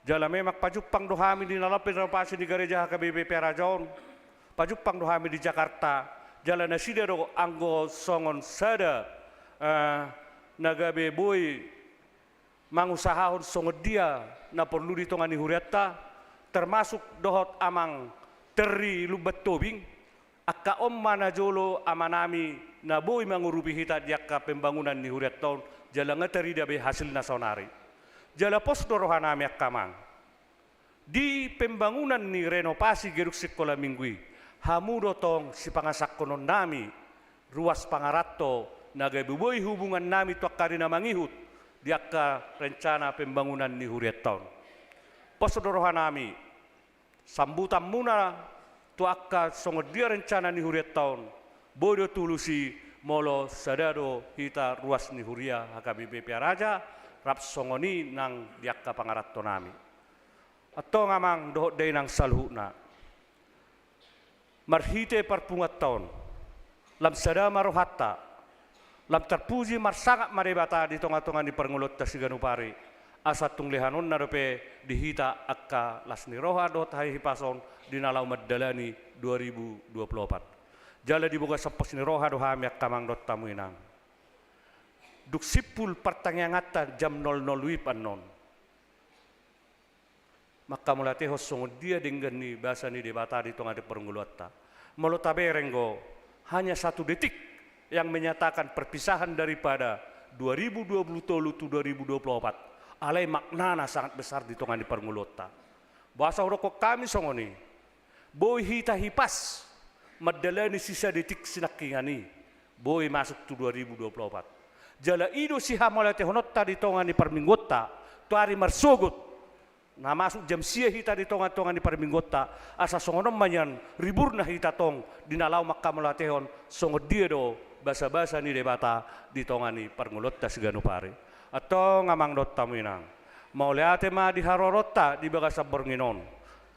jala memak pajupang dohami di nalapin rapasi di gereja HKBP Piarajaon pajupang dohami di Jakarta jala nasida do anggo songon sada nagabe boy mangusahahon songot dia na perlu di tongan ni huriatta termasuk dohot amang teri lubat tobing akka om mana jolo amanami na boy mangurubi hita diakka pembangunan ni huriatta jala ngateri dabe hasil nasonari jala pos dorohanami akkamang di pembangunan ni renovasi geruk sekolah minggui hamudo tong si pangasakonon nami ruas pangarato nagabuboy hubungan nami tu akkari na mangihut diakka rencana pembangunan ni huriatta pos dorohanami sambutan muna tu akka songot dia rencana ni huriatta bodo tulusi molo sadado hita ruas ni huria HKBP Piaraja rap songoni nang diakka pangaratto nami atau ngamang dohot day nang salhuna marhite parpungat taon lam sada marohatta lam terpuji marsangat marebata di tonga-tonga ni perngulot tasiganupari asat tunglehanon narope dihita akka lasni roha dot hai hipason dinalau maddalani 2024 jala dibuka sepos ni roha dohami akkamang dot tamuinang duk sipul pertanyangata jam 00 wip anon maka mulate hosong dia dengan ni bahasa ni debata di tonga de perngulota molo taberenggo hanya 1 detik yang menyatakan perpisahan daripada 2020 to 2024 alai maknana sangat besar di tonga di perngulota bahasa rokok kami songoni boy hita hipas madalani sisa detik sinakingani boy masuk tu 2024 jala ido si hamolate honotta di tonga ni perminggota tu hari marsogot na masuk jam sia hita di tonga-tonga ni perminggota asa songonom manyan ribur na hita tong dinalau makkamolatehon songod dia do basa-basa ni debata di tonga ni perngulota siganupari atau ngamang dot tamuinang mauleate ma di harorotta di bagasa bornginon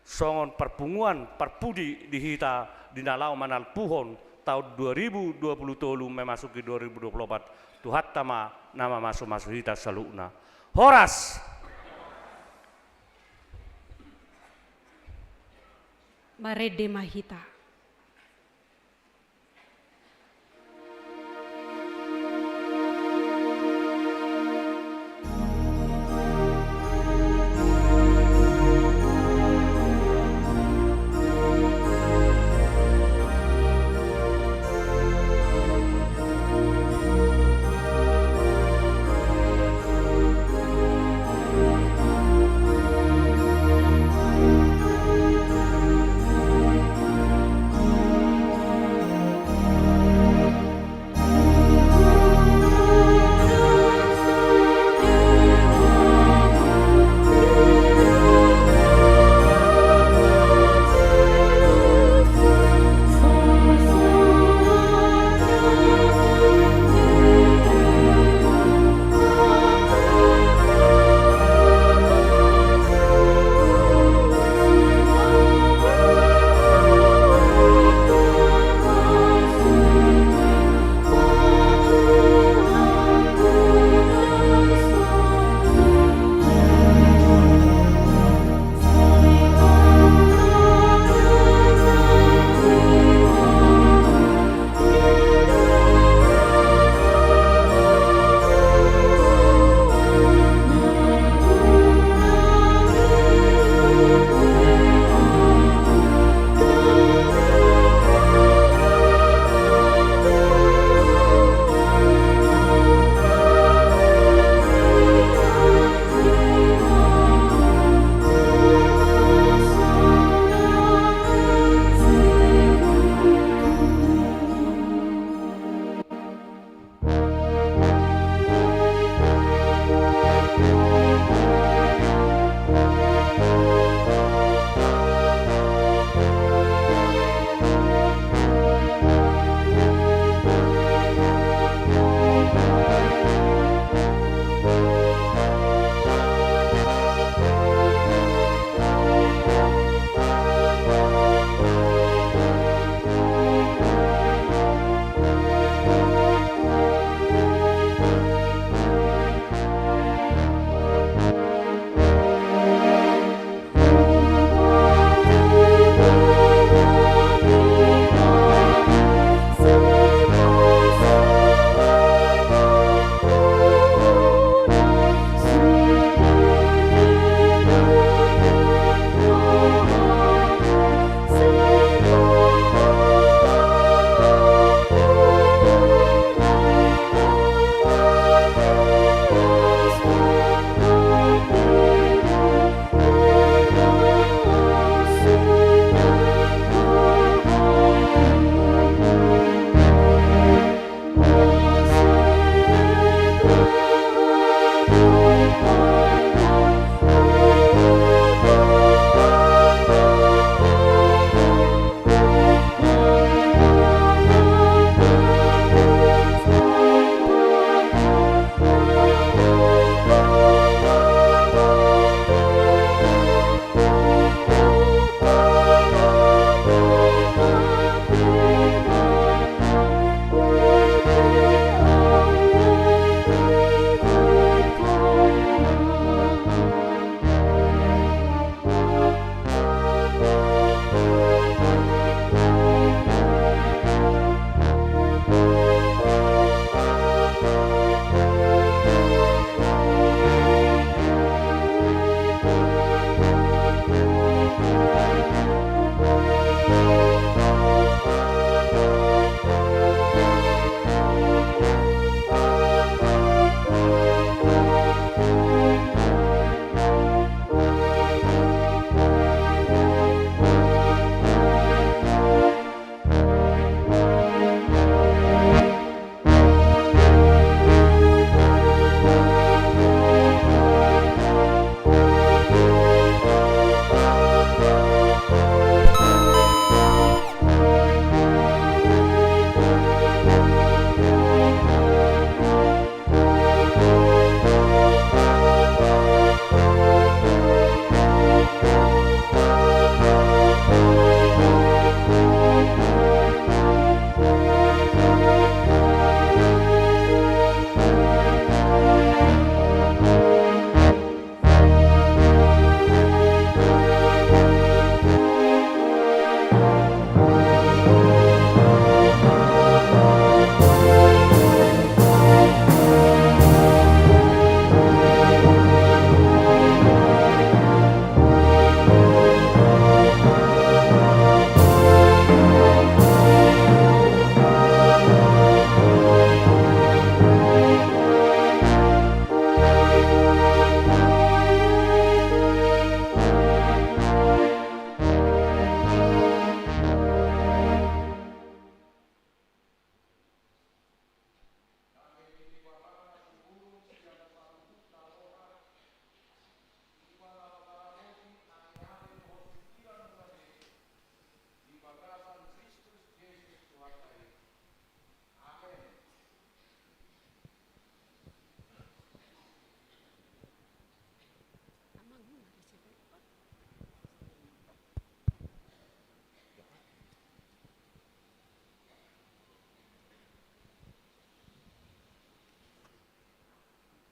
songon perpunguan perpudi di hita dinalau manal puhon tahun 2020 memasuki 2024 tuhat tama nama masuk hita saluna horas Marede mahita.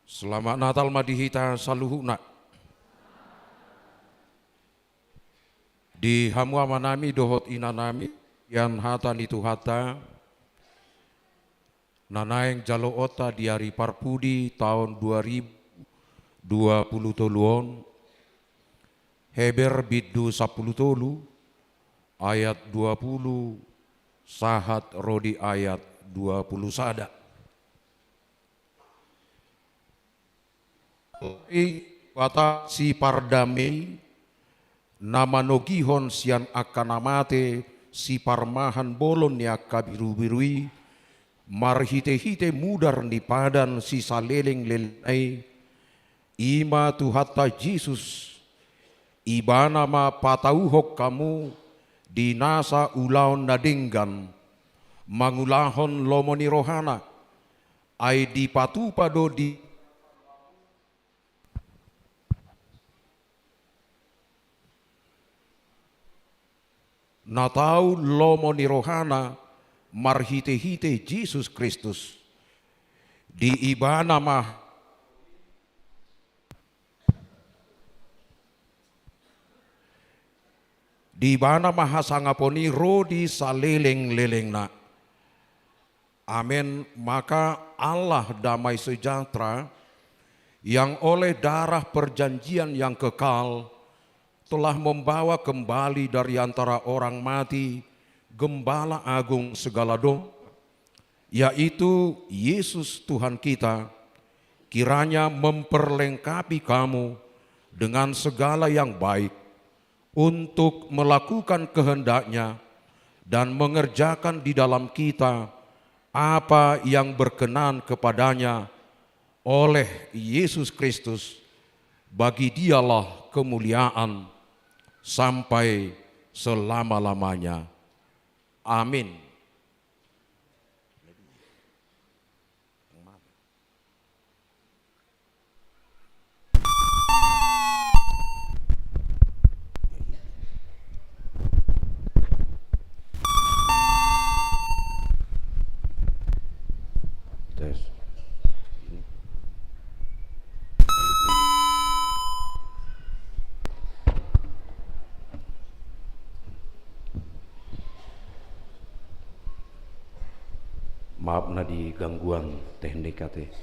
Selamat Natal madihita saluhuna. Di hamwa manami dohot inanami yang hata nitu hata nanaeng jalo ota di hari parpudi tahun 2020 toluon Heber biddu 10 tolu ayat 20 sahat rodi ayat 20 sada. Wata si pardame nama nogihon sian akan amate si parmahan bolon ni akabiru-birui marhite-hite mudar ni padan si saleleng lelai ima tuhata Jesus ibana ma patauhok kamu di nasa ulaon nadinggan mangulahon lomoni rohana ai di patupado di natau lomo ni rohana marhite-hite Jesus Kristus di ibana mah di ibana mahasangaponi rodi saleleng-leleng na. Amin. Maka Allah damai sejahtera yang oleh darah perjanjian yang kekal telah membawa kembali dari antara orang mati Gembala Agung segala dosa, yaitu Yesus Tuhan kita, kiranya memperlengkapi kamu dengan segala yang baik untuk melakukan kehendak-Nya dan mengerjakan di dalam kita apa yang berkenan kepadanya oleh Yesus Kristus. Bagi Dialah kemuliaan sampai selama-lamanya. Amin. Maaf na di gangguan teknik kate.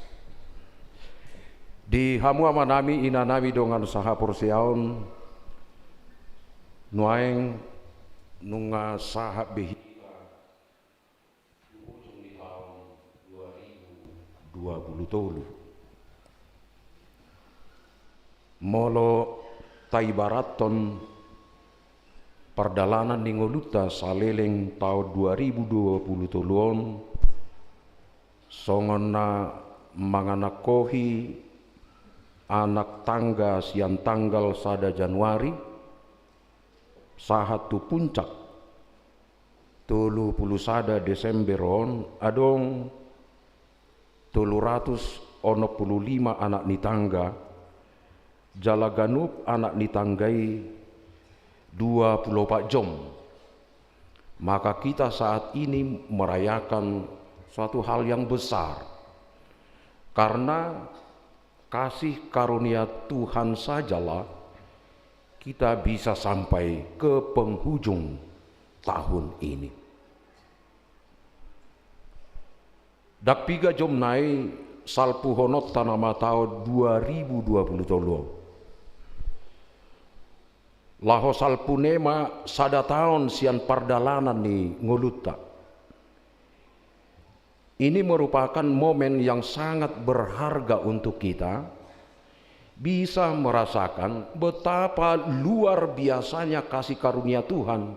Di hamua manami inanami dongan saha porsiaon nuaeng nunga saha behi di tahun 2020 molo taibaraton perdalanan ningoluta saleleng tahun 2020 toluon songona manganakohi anak tangga sian tanggal 1 Januari sahatu puncak 31 Desemberon adong 365 anak nitangga jalaganup anak nitanggai 24 jam. Maka kita saat ini merayakan suatu hal yang besar karena kasih karunia Tuhan sajalah kita bisa sampai ke penghujung tahun ini. Dak piga jom nai salpuhonot tanama tahun 2020 tolu. Laho salpunema sada tahun sian pardalanan ni ngoluta. Ini merupakan momen yang sangat berharga untuk kita bisa merasakan betapa luar biasanya kasih karunia Tuhan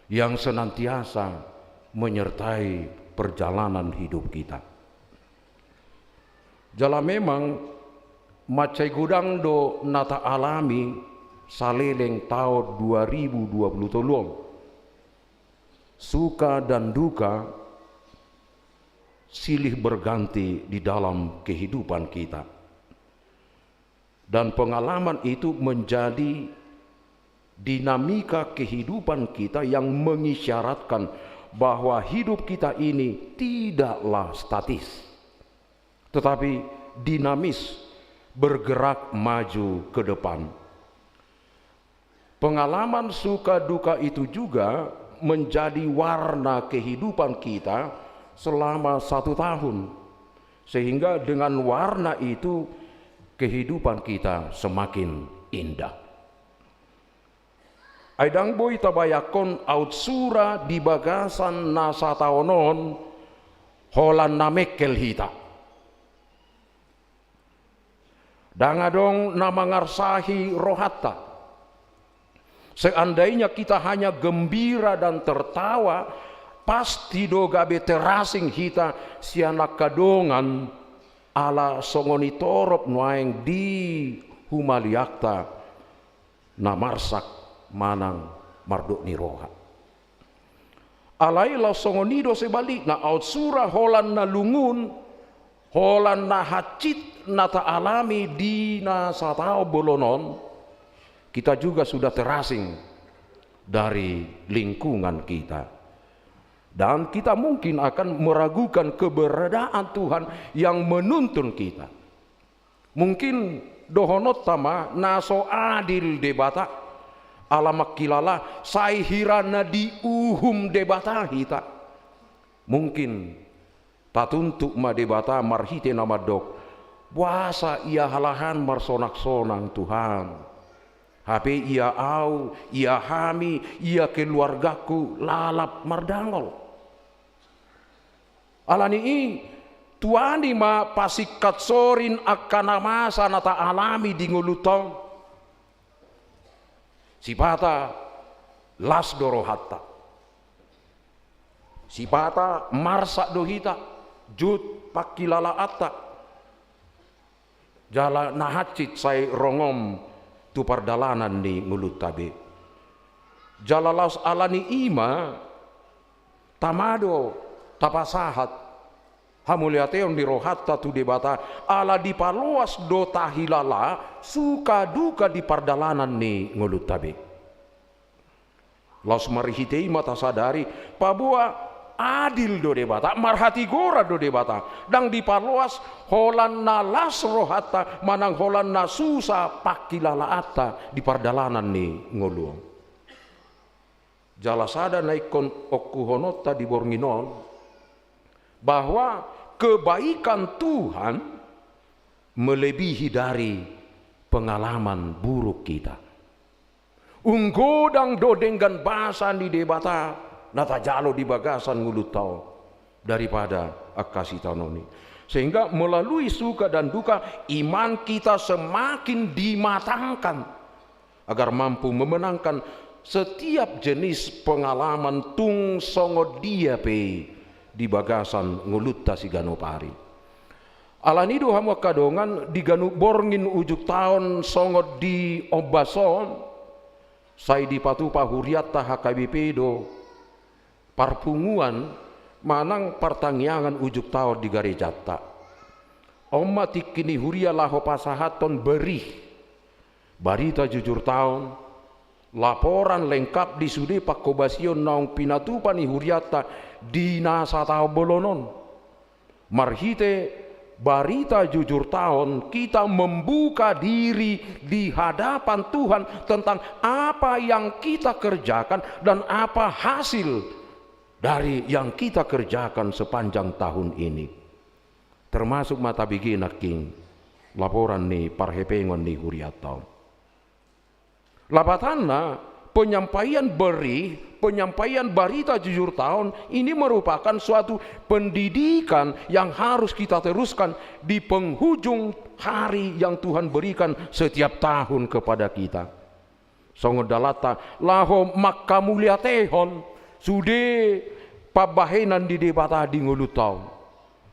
yang senantiasa menyertai perjalanan hidup kita. Jala memang macai gudang do nata alami saleleng tahun 2020 toluong. Suka dan duka silih berganti di dalam kehidupan kita. Dan pengalaman itu menjadi dinamika kehidupan kita yang mengisyaratkan bahwa hidup kita ini tidaklah statis, tetapi dinamis, bergerak maju ke depan. Pengalaman suka duka itu juga menjadi warna kehidupan kita selama 1 tahun. Sehingga dengan warna itu kehidupan kita semakin indah. Aidang boy tabayakon out sura di bagasan nasa taonon holan namekel hita. Dangadong namangarsahi rohatta. Seandainya kita hanya gembira dan tertawa, pasti do gabe terasing hita sianak kadongan ala songoni torop nuaeng di humaliakta na marsak manang marduk ni roha. Alai la songonido sebalik na out surah holan na lungun, holan na hacit na alami di na satao bolonon, kita juga sudah terasing dari lingkungan kita. Dan kita mungkin akan meragukan keberadaan Tuhan yang menuntun kita. Mungkin dohonot tama naso adil debata alamak kilala sai hirana di uhum debata hita. Mungkin tatuntuk ma debata marhite nama dok puasa ia halahan marsonak-sonang Tuhan. HP ia au, ia hami, ia keluargaku lalap mardangol. Alani i tuani ma pasikat sorin akana masa nata alami di ngulutong. Sipata las dorohatta. Sipata marsak dohita jut pakilala atta. Jala nahacit sai rongom tu pardalanan ni mulut tabe. Jalalas alani ima tamado tapasahat hamuliateon di rohatta tu debata ala dipaluas do tahilala suka duka di pardalanan ni mulut tabe. Las marihitei mata sadari pabua adil do debata marhati gora do debata dang dipaluas holan na las rohata manang holan na susa pakilala atta di pardalanan ni ngoluang. Jalasada naikon okuhonota di bornginon bahwa kebaikan Tuhan melebihi dari pengalaman buruk kita. Unggodang do denggan basan di debata nata jalo di bagasan ngulutau daripada akasi tanoni. Sehingga melalui suka dan duka iman kita semakin dimatangkan agar mampu memenangkan setiap jenis pengalaman tung songo dia pe di bagasan ngulutta si ganopari. Alanido hamu kadongan di ganu borngin ujuk tahun songo di obason sai di patupa huriatta hakabipedo parpunguan manang pertangyangan ujuk tahun di garejata. Oma tikini huria laho pasahaton berih barita jujur tahun laporan lengkap di sude pakobasion naung pinatupani huriata di nasa tau bolonon marhite barita jujur tahun kita membuka diri di hadapan Tuhan tentang apa yang kita kerjakan dan apa hasil dari yang kita kerjakan sepanjang tahun ini, termasuk mata bikin king laporan nih parhepengon nih huriatau. Lapatanna penyampaian beri, penyampaian barita jujur tahun ini merupakan suatu pendidikan yang harus kita teruskan di penghujung hari yang Tuhan berikan setiap tahun kepada kita. Songodalata laho makamuliatehon sude pabahenan di debata di ngulutau.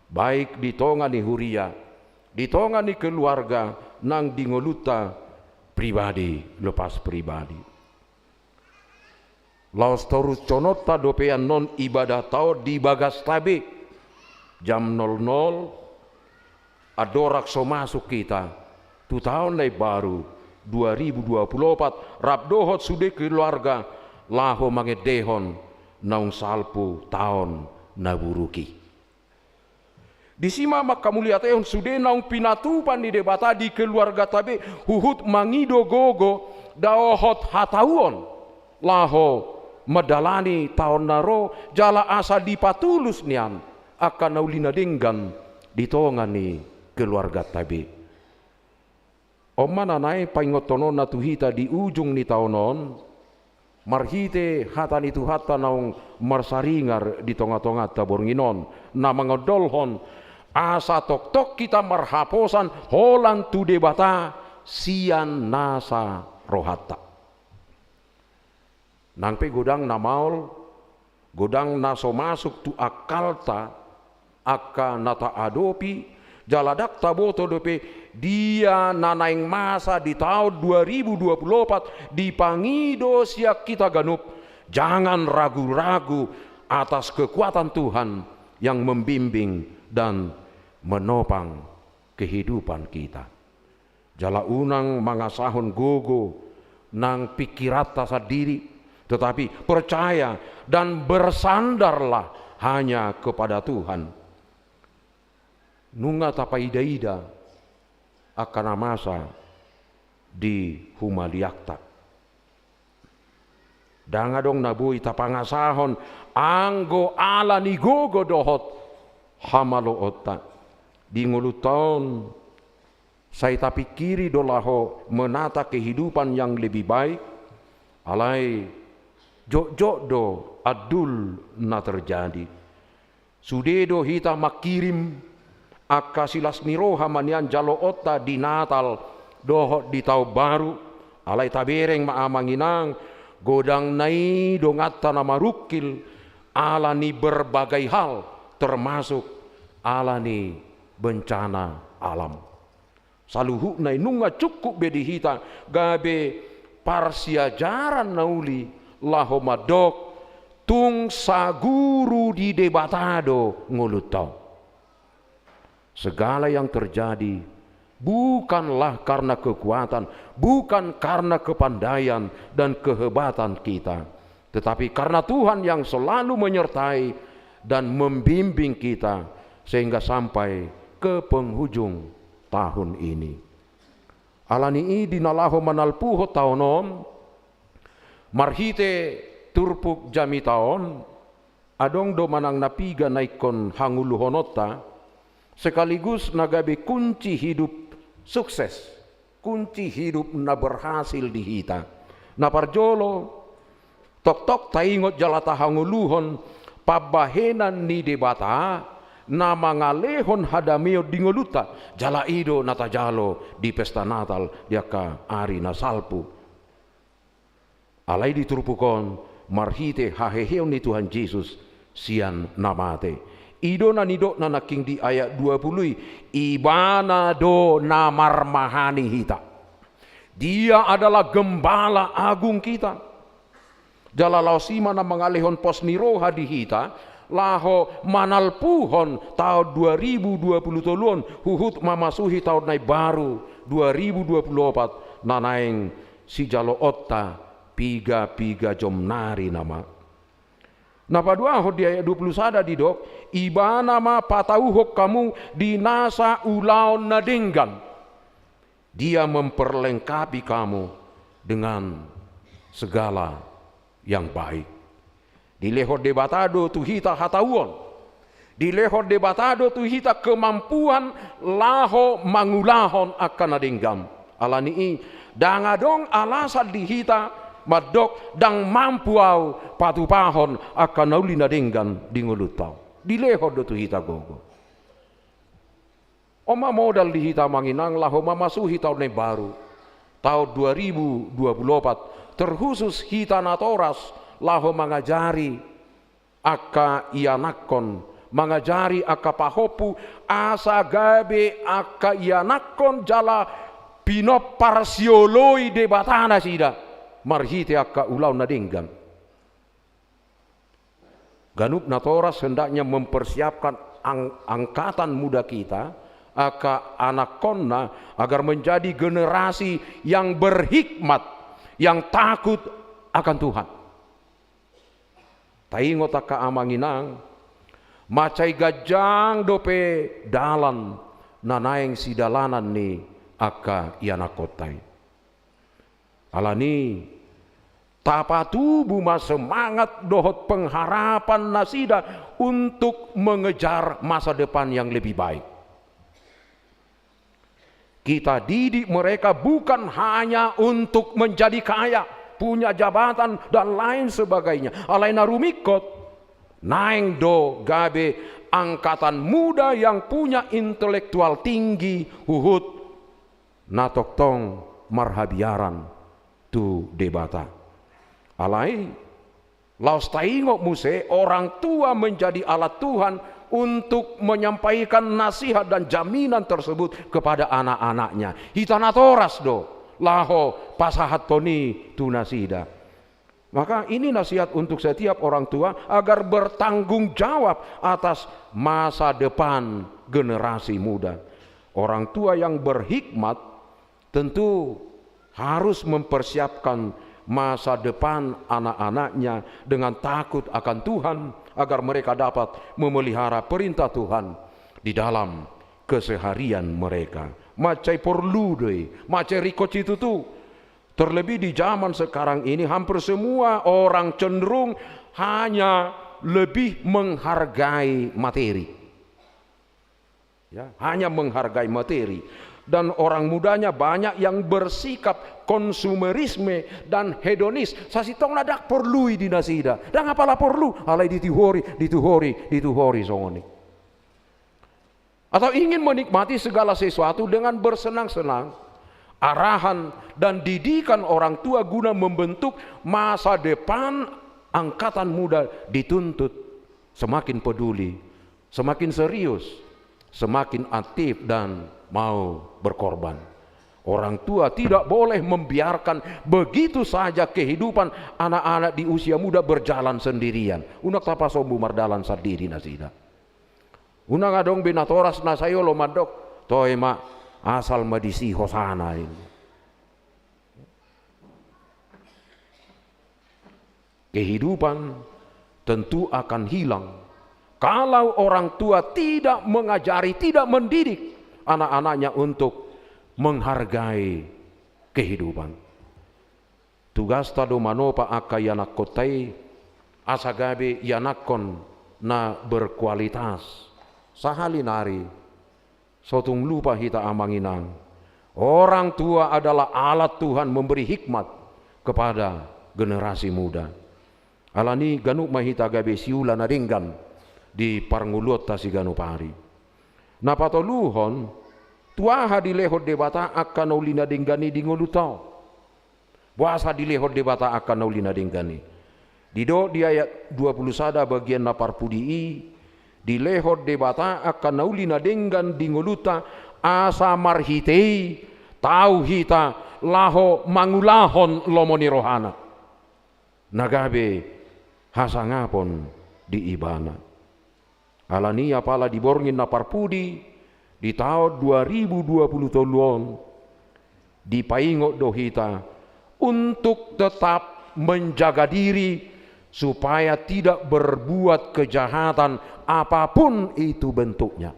Baik di tongani huria, di tongani keluarga, nang di nguluta pribadi lepas pribadi. Laos torus conota dopean non ibadah tau di bagas tabe jam 00 adorak so masuk kita tu tahun lay baru 2024 rabdohot sude keluarga laho mangedehon naung salpu tahun naburuki. Di sima maka mulia teon sude naung pinatupan di debata di keluarga tabe huhut mangido gogo daohot hatauon laho medalani tahun naro jala asa dipatulus nian akan naulina denggan ditongani keluarga tabe. Omana nai paingotonon na tuhita di ujung ni taonon marhite hatan itu hata naung marsaringar di tonga-tonga tabornginon na mangodolhon asa tok-tok kita marhaposan holan tu debata sian nasa rohata. Nangpe godang na maul godang naso masuk tu akalta aka nata adopi jaladak taboto dope dia nanaing masa di tahun 2024 dipangido siak kita ganup. Jangan ragu-ragu atas kekuatan Tuhan yang membimbing dan menopang kehidupan kita. Jala unang mangasahon gogo nang pikirata sadiri, tetapi percaya dan bersandarlah hanya kepada Tuhan. Nunga tapaida-ida akan masa di humaliakta. Dangadong nabui tapangasahon anggo ala ni gogo dohot hamalo otta di nguluton saya tapi kiri dolaho menata kehidupan yang lebih baik alai jok do adul na terjadi sudedo hita makirim aka silas niroha manian jalo otta di Natal dohot di tahun baru alai tabereng maamanginang godang nai dongata nama rukil alani berbagai hal termasuk alani bencana alam. Saluhu nai nunga cukup bedi hita gabe parsiajaran nauli laho madok tung saguru di debatado ngulutau. Segala yang terjadi bukanlah karena kekuatan, bukan karena kepandaian dan kehebatan kita, tetapi karena Tuhan yang selalu menyertai dan membimbing kita sehingga sampai ke penghujung tahun ini. Alani dinalaho manalpuho taonon marhite turpuk jami taon adong do manang napiga naikon hanguluhonota sekaligus nagabe kunci hidup sukses, kunci hidup na berhasil di hita. Na parjolo tok-tok taingot jalata hanguluhon pabahenan ni debata na mangalehon hadamio dingoluta jala ido natajalo di pesta Natal diaka ari na salpu. Alai diturpukon marhite haheheo ni Tuhan Yesus sian namate. Ido na nido na naking di ayat 20 ibana do na marmahani hita. Dia adalah gembala agung kita. Jala laosima na mangalehon pos niroha di hita laho manalpuhon tahun 2023 huhut mamasuhi tahun nai baru 2024 nanaing si jalo otta piga jomnari nama. Nah padua di ayat 21 di dok ibana ma patauhok kamu di nasa ulaon nadenggan. Dia memperlengkapi kamu dengan segala yang baik. Di lehor debatado tuhita hatauon. Di lehor debatado tuhita kemampuan laho mangulahon akan nadenggan. Alani dangadong alasan dihita madok dang mampu au patupahon akan naulina denggan di ngulutau di lehor do tuhita gogo. Oma modal di hita manginang laho mamasuhi tahun yang baru tahun 2024 terkhusus hita natoras laho mangajari aka ianakon mangajari aka pahopu asa gabe aka ianakon jala pinop parsioloi debatana sida marhite aka ulau nadenggan. Ganup natoras hendaknya mempersiapkan angkatan muda kita aka anak konna agar menjadi generasi yang berhikmat, yang takut akan Tuhan. Taingot aka amanginang macai gajang dope dalan nanaeng si dalanan ni aka iana kotai. Alani tapatu buma semangat dohot pengharapan nasida untuk mengejar masa depan yang lebih baik. Kita didik mereka bukan hanya untuk menjadi kaya, punya jabatan dan lain sebagainya. Alaina rumikot, naeng do gabe angkatan muda yang punya intelektual tinggi, huhut, natok tong marhabiaran tu debata. Alai, laos taingok muse orang tua menjadi alat Tuhan untuk menyampaikan nasihat dan jaminan tersebut kepada anak-anaknya. Hitanatoras do, laho pasahat toni tunasida. Maka ini nasihat untuk setiap orang tua agar bertanggung jawab atas masa depan generasi muda. Orang tua yang berhikmat tentu harus mempersiapkan masa depan anak-anaknya dengan takut akan Tuhan agar mereka dapat memelihara perintah Tuhan di dalam keseharian mereka. Macai perlu deh, macai rikot itu tuh. Terlebih di zaman sekarang ini hampir semua orang cenderung hanya lebih menghargai materi. Ya, hanya menghargai materi. Dan orang mudanya banyak yang bersikap konsumerisme dan hedonis. Sasitong nadak perlu di nasida. Dan apalah perlu? Alai dituhori songoni. Atau ingin menikmati segala sesuatu dengan bersenang-senang. Arahan dan didikan orang tua guna membentuk masa depan angkatan muda dituntut semakin peduli, semakin serius, semakin aktif dan mau berkorban. Orang tua tidak boleh membiarkan begitu saja kehidupan anak-anak di usia muda berjalan sendirian. Unak tapa sombu mardalan sardiri nasida. Unak adong binatoras nasayo lo madok toema asal madisi hosana ini. Kehidupan tentu akan hilang kalau orang tua tidak mengajari, tidak mendidik anak-anaknya untuk menghargai kehidupan. Tugas tado manopa aka yanak kotai asagabe yanakon na berkualitas sahalinari sotung lupa hita amanginang. Orang tua adalah alat Tuhan memberi hikmat kepada generasi muda. Alani ganuk mahita gabe siula nadinggan di parngulot si ganupari. Napatoluhon tuaha di lehot debata akan naulina dinggani di ngolutau. Buasa di lehot debata akan naulina dinggani. Dido di ayat 21 bagian naparpudii di lehot debata akan naulina denggan di ngoluta asa marhitei tau hita laho mangulahon lomoni rohana. Nagabe hasangapon di ibana. Alani apala diborngin naparpudi di tahun 2020 di paingok dohita untuk tetap menjaga diri supaya tidak berbuat kejahatan apapun itu bentuknya.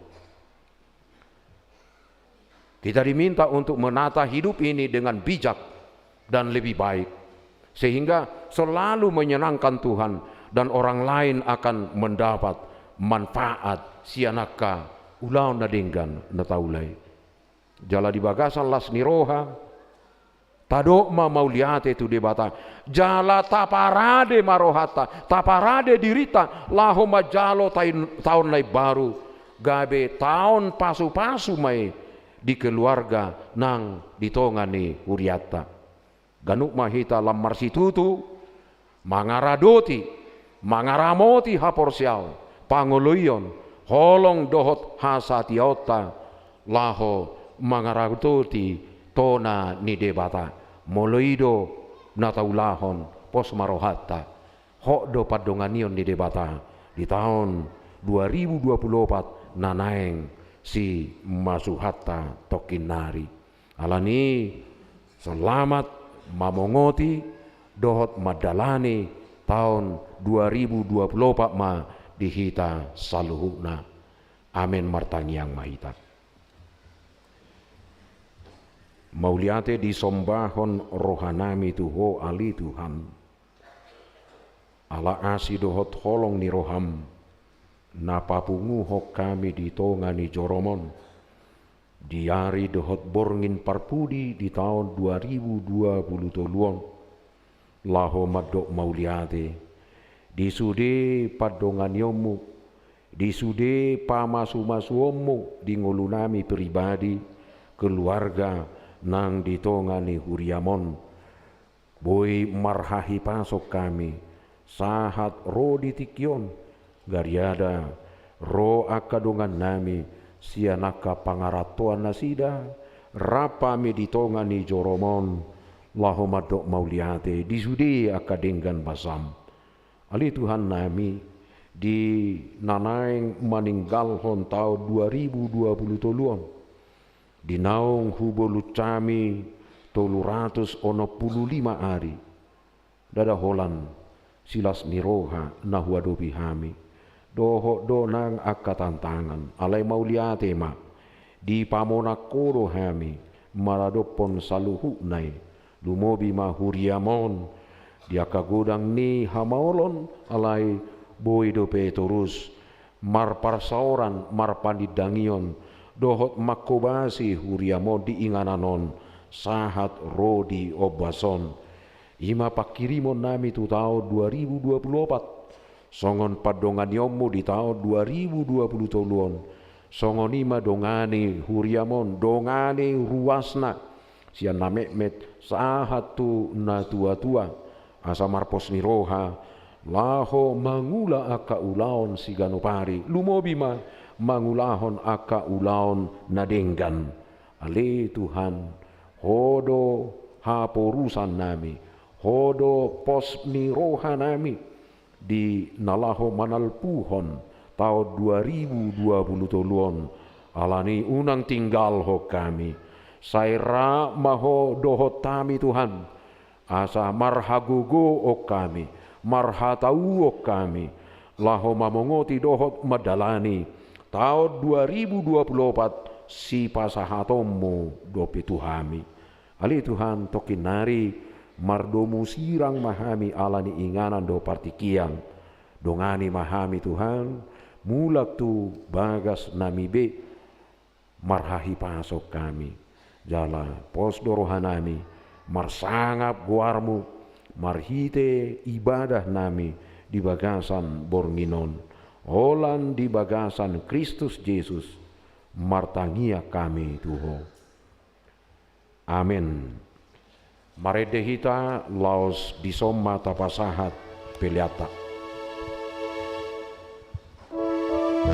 Kita diminta untuk menata hidup ini dengan bijak dan lebih baik sehingga selalu menyenangkan Tuhan dan orang lain akan mendapat manfaat sianaka ulau nadinggan nataulai. Jala di bagasan las niroha tadok ma mauliate tu debata jala taparade marohata taparade dirita laho majalo tahun lai baru gabe tahun pasu-pasu mai di keluarga nang ditongani uriata ganuk mahita lamar situtu mangaradoti mangaramoti haporsial pangoloyon holong dohot hasatiota laho mangaradoti tona ni debata moloido nataulahon pos marohata hok do padonganion di debata di tahun 2024 nanaeng si masuhata tokinari alani selamat mamongoti dohot madalani tahun 2024 ma dihita saluhuna. Amin martangiang mahita. Mauliate disombahon rohanami tuho ali Tuhan. Ala asi dohot holong ni roham. Napapungu hok kami di tonga ni joromon. Diari dohot borngin parpudi di tahun 2020 laho madok mauliate. Disude padongan yomu. Disude pamasu-masuomu di ngolunami pribadi. Keluarga nang ditongani huriamon. Boy marhahi pasok kami. Sahat ro ditikyon. Gariada ro akadongan nami. Sianaka pangaratuan nasida. Rapami ditongani joromon. Laho madok mauliate. Disude akadenggan basam. Ali Tuhan nami. Di nanaing maninggalhon tahun 2020 di naung hubolu cami 315 hari. Dada holan silas niroha nahuadopi hami. Doho donang akatantangan alai mauliate ma. Di pamona koro hami maradopon saluhu nai. Lumobi ma huriamon. Dia kagodang ni hamaolon alai boy dope terus. Mar parsauran mar pandidangion. Dohot makobasi huriamo di ingananon sahat rodi obason. Ima pakirimon nami tu tahun 2024. Songon padongan yomu di tahun 2020. Songon ima dongani huriamon dongani ruasna. Sian namekmet sahat tu na tua-tua. Asa marpos niroha. Laho mangula aka ulaon siganopari. Lumobima mangulahon aka ulaon nadenggan. Ali Tuhan hodo haporusan nami, hodo pos niroha nami di nalaho manalpuhon tahun 2020 alani unang tinggal ho kami. Saira maho dohot tami Tuhan. Asa marhagugo o kami, marhatau o kami. Laho mamongoti dohot madalani. Tahun 2024 si pasahatomu dopi Tuhami. Ali Tuhan tokinari mardomu sirang mahami alani inganan do partikiang. Dongani mahami Tuhan mulak tu bagas namibe marhahi pasok kami. Jala pos dorohanami marsangap guarmu marhite ibadah nami di bagasan bornginon. Holan di bagasan Kristus Yesus martangia kami Tuho. Amin. Maredehita laos disomma tapasahat peliata. Oh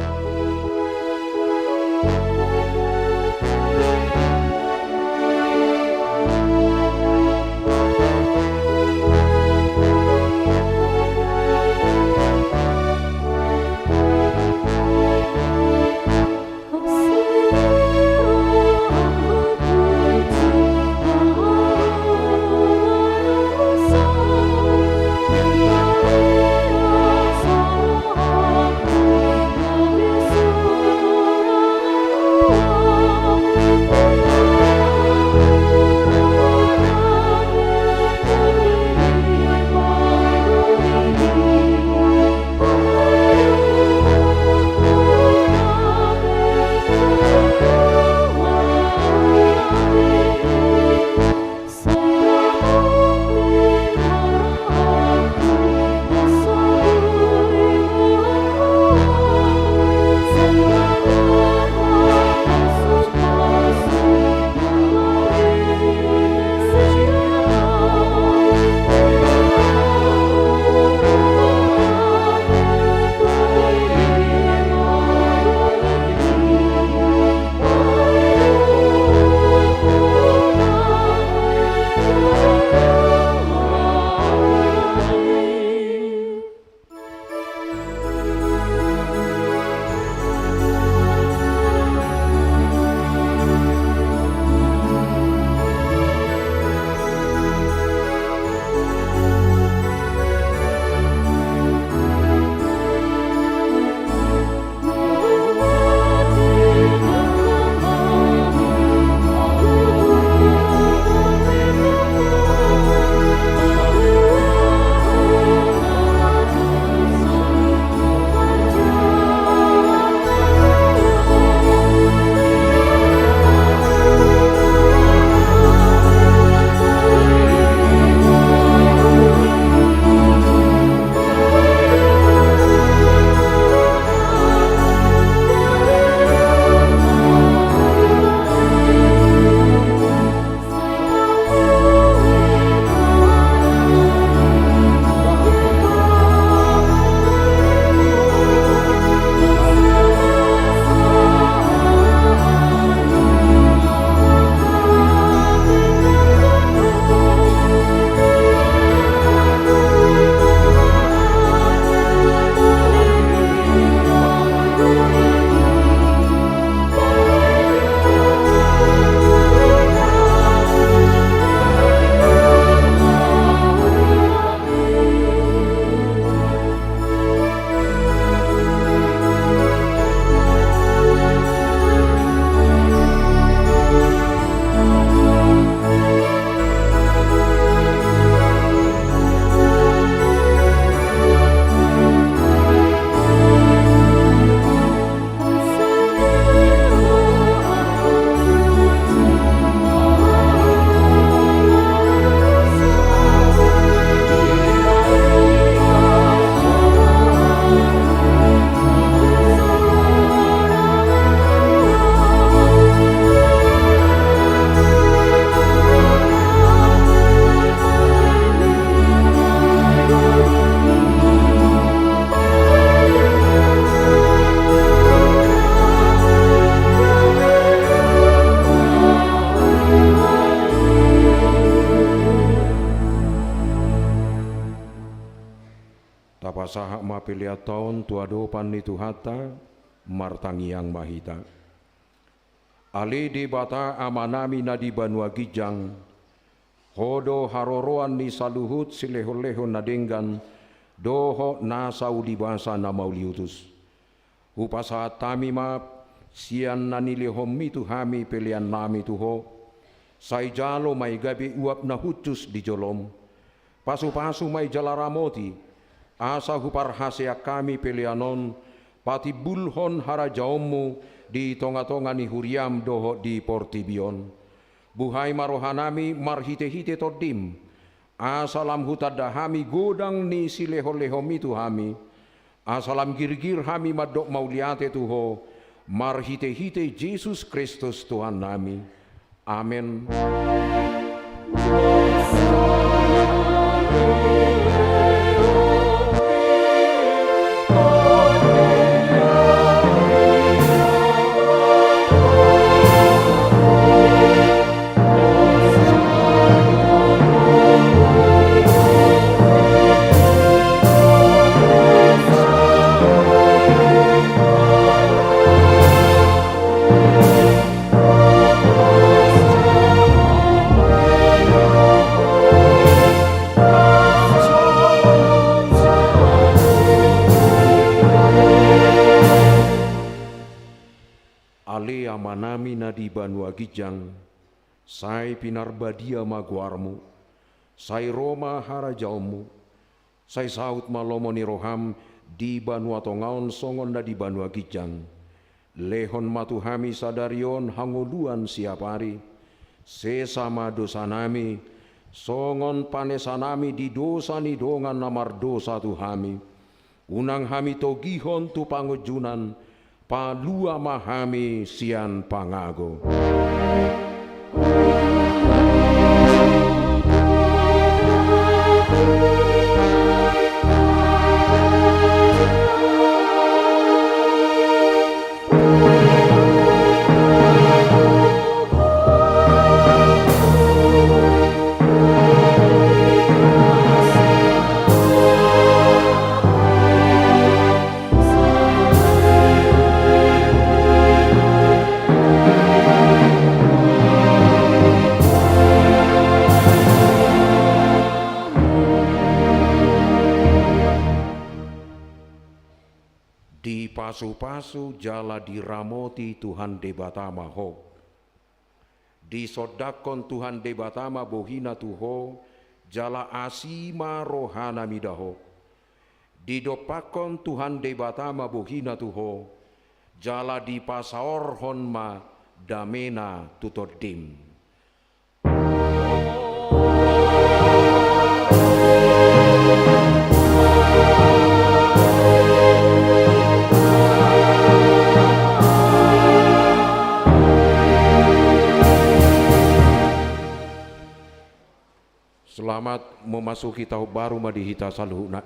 peliataon tuadopan ni Tuhata martangiang mahita. Ale de bata amanami na di Banua Gijang, hodo haroroan ni saluhut sileho-leho na denggan, doho nasa udibasa na mauliutus. Upasa tami ma sian na nilihom mitu hami pelian nami tuho, sai jalo may gabi uap na hutus di jolom, pasu-pasu may jalaramoti, asa huparhasea kami pelianon, pati bulhon harajaommu di tonga-tonga ni huriam doho di portibion. Buhay marohanami marhite-hite todim, asalam hutadahami godang ni sileho-leho mitu hami, asalam girgir hami madok mauliate tuho, marhite-hite Yesus Kristus Tuhan nami. Amin. Ale amanami na di Banua Gijang, sai pinarbadia maguarmu, sai Roma harajaumu, sai saut malomo ni roham di Banua Tongaon songon na di Banua Gijang, lehon matuhami sadarion hanguluan siapari, sesama dosa nami, songon panesanami di dosa ni dongan namar dosa tuhami, unang hami togihon tu pangujunan, palua mahami sian pangago. Di pasu-pasu jala diramoti Tuhan debatama ho, di sodakon Tuhan debatama bohina tuho, jala asima rohana midaho, di dopakon Tuhan debatama bohina tuho, jala di pasaor honma damena tutodim. Selamat memasuki tahun baru madihita saluhuna.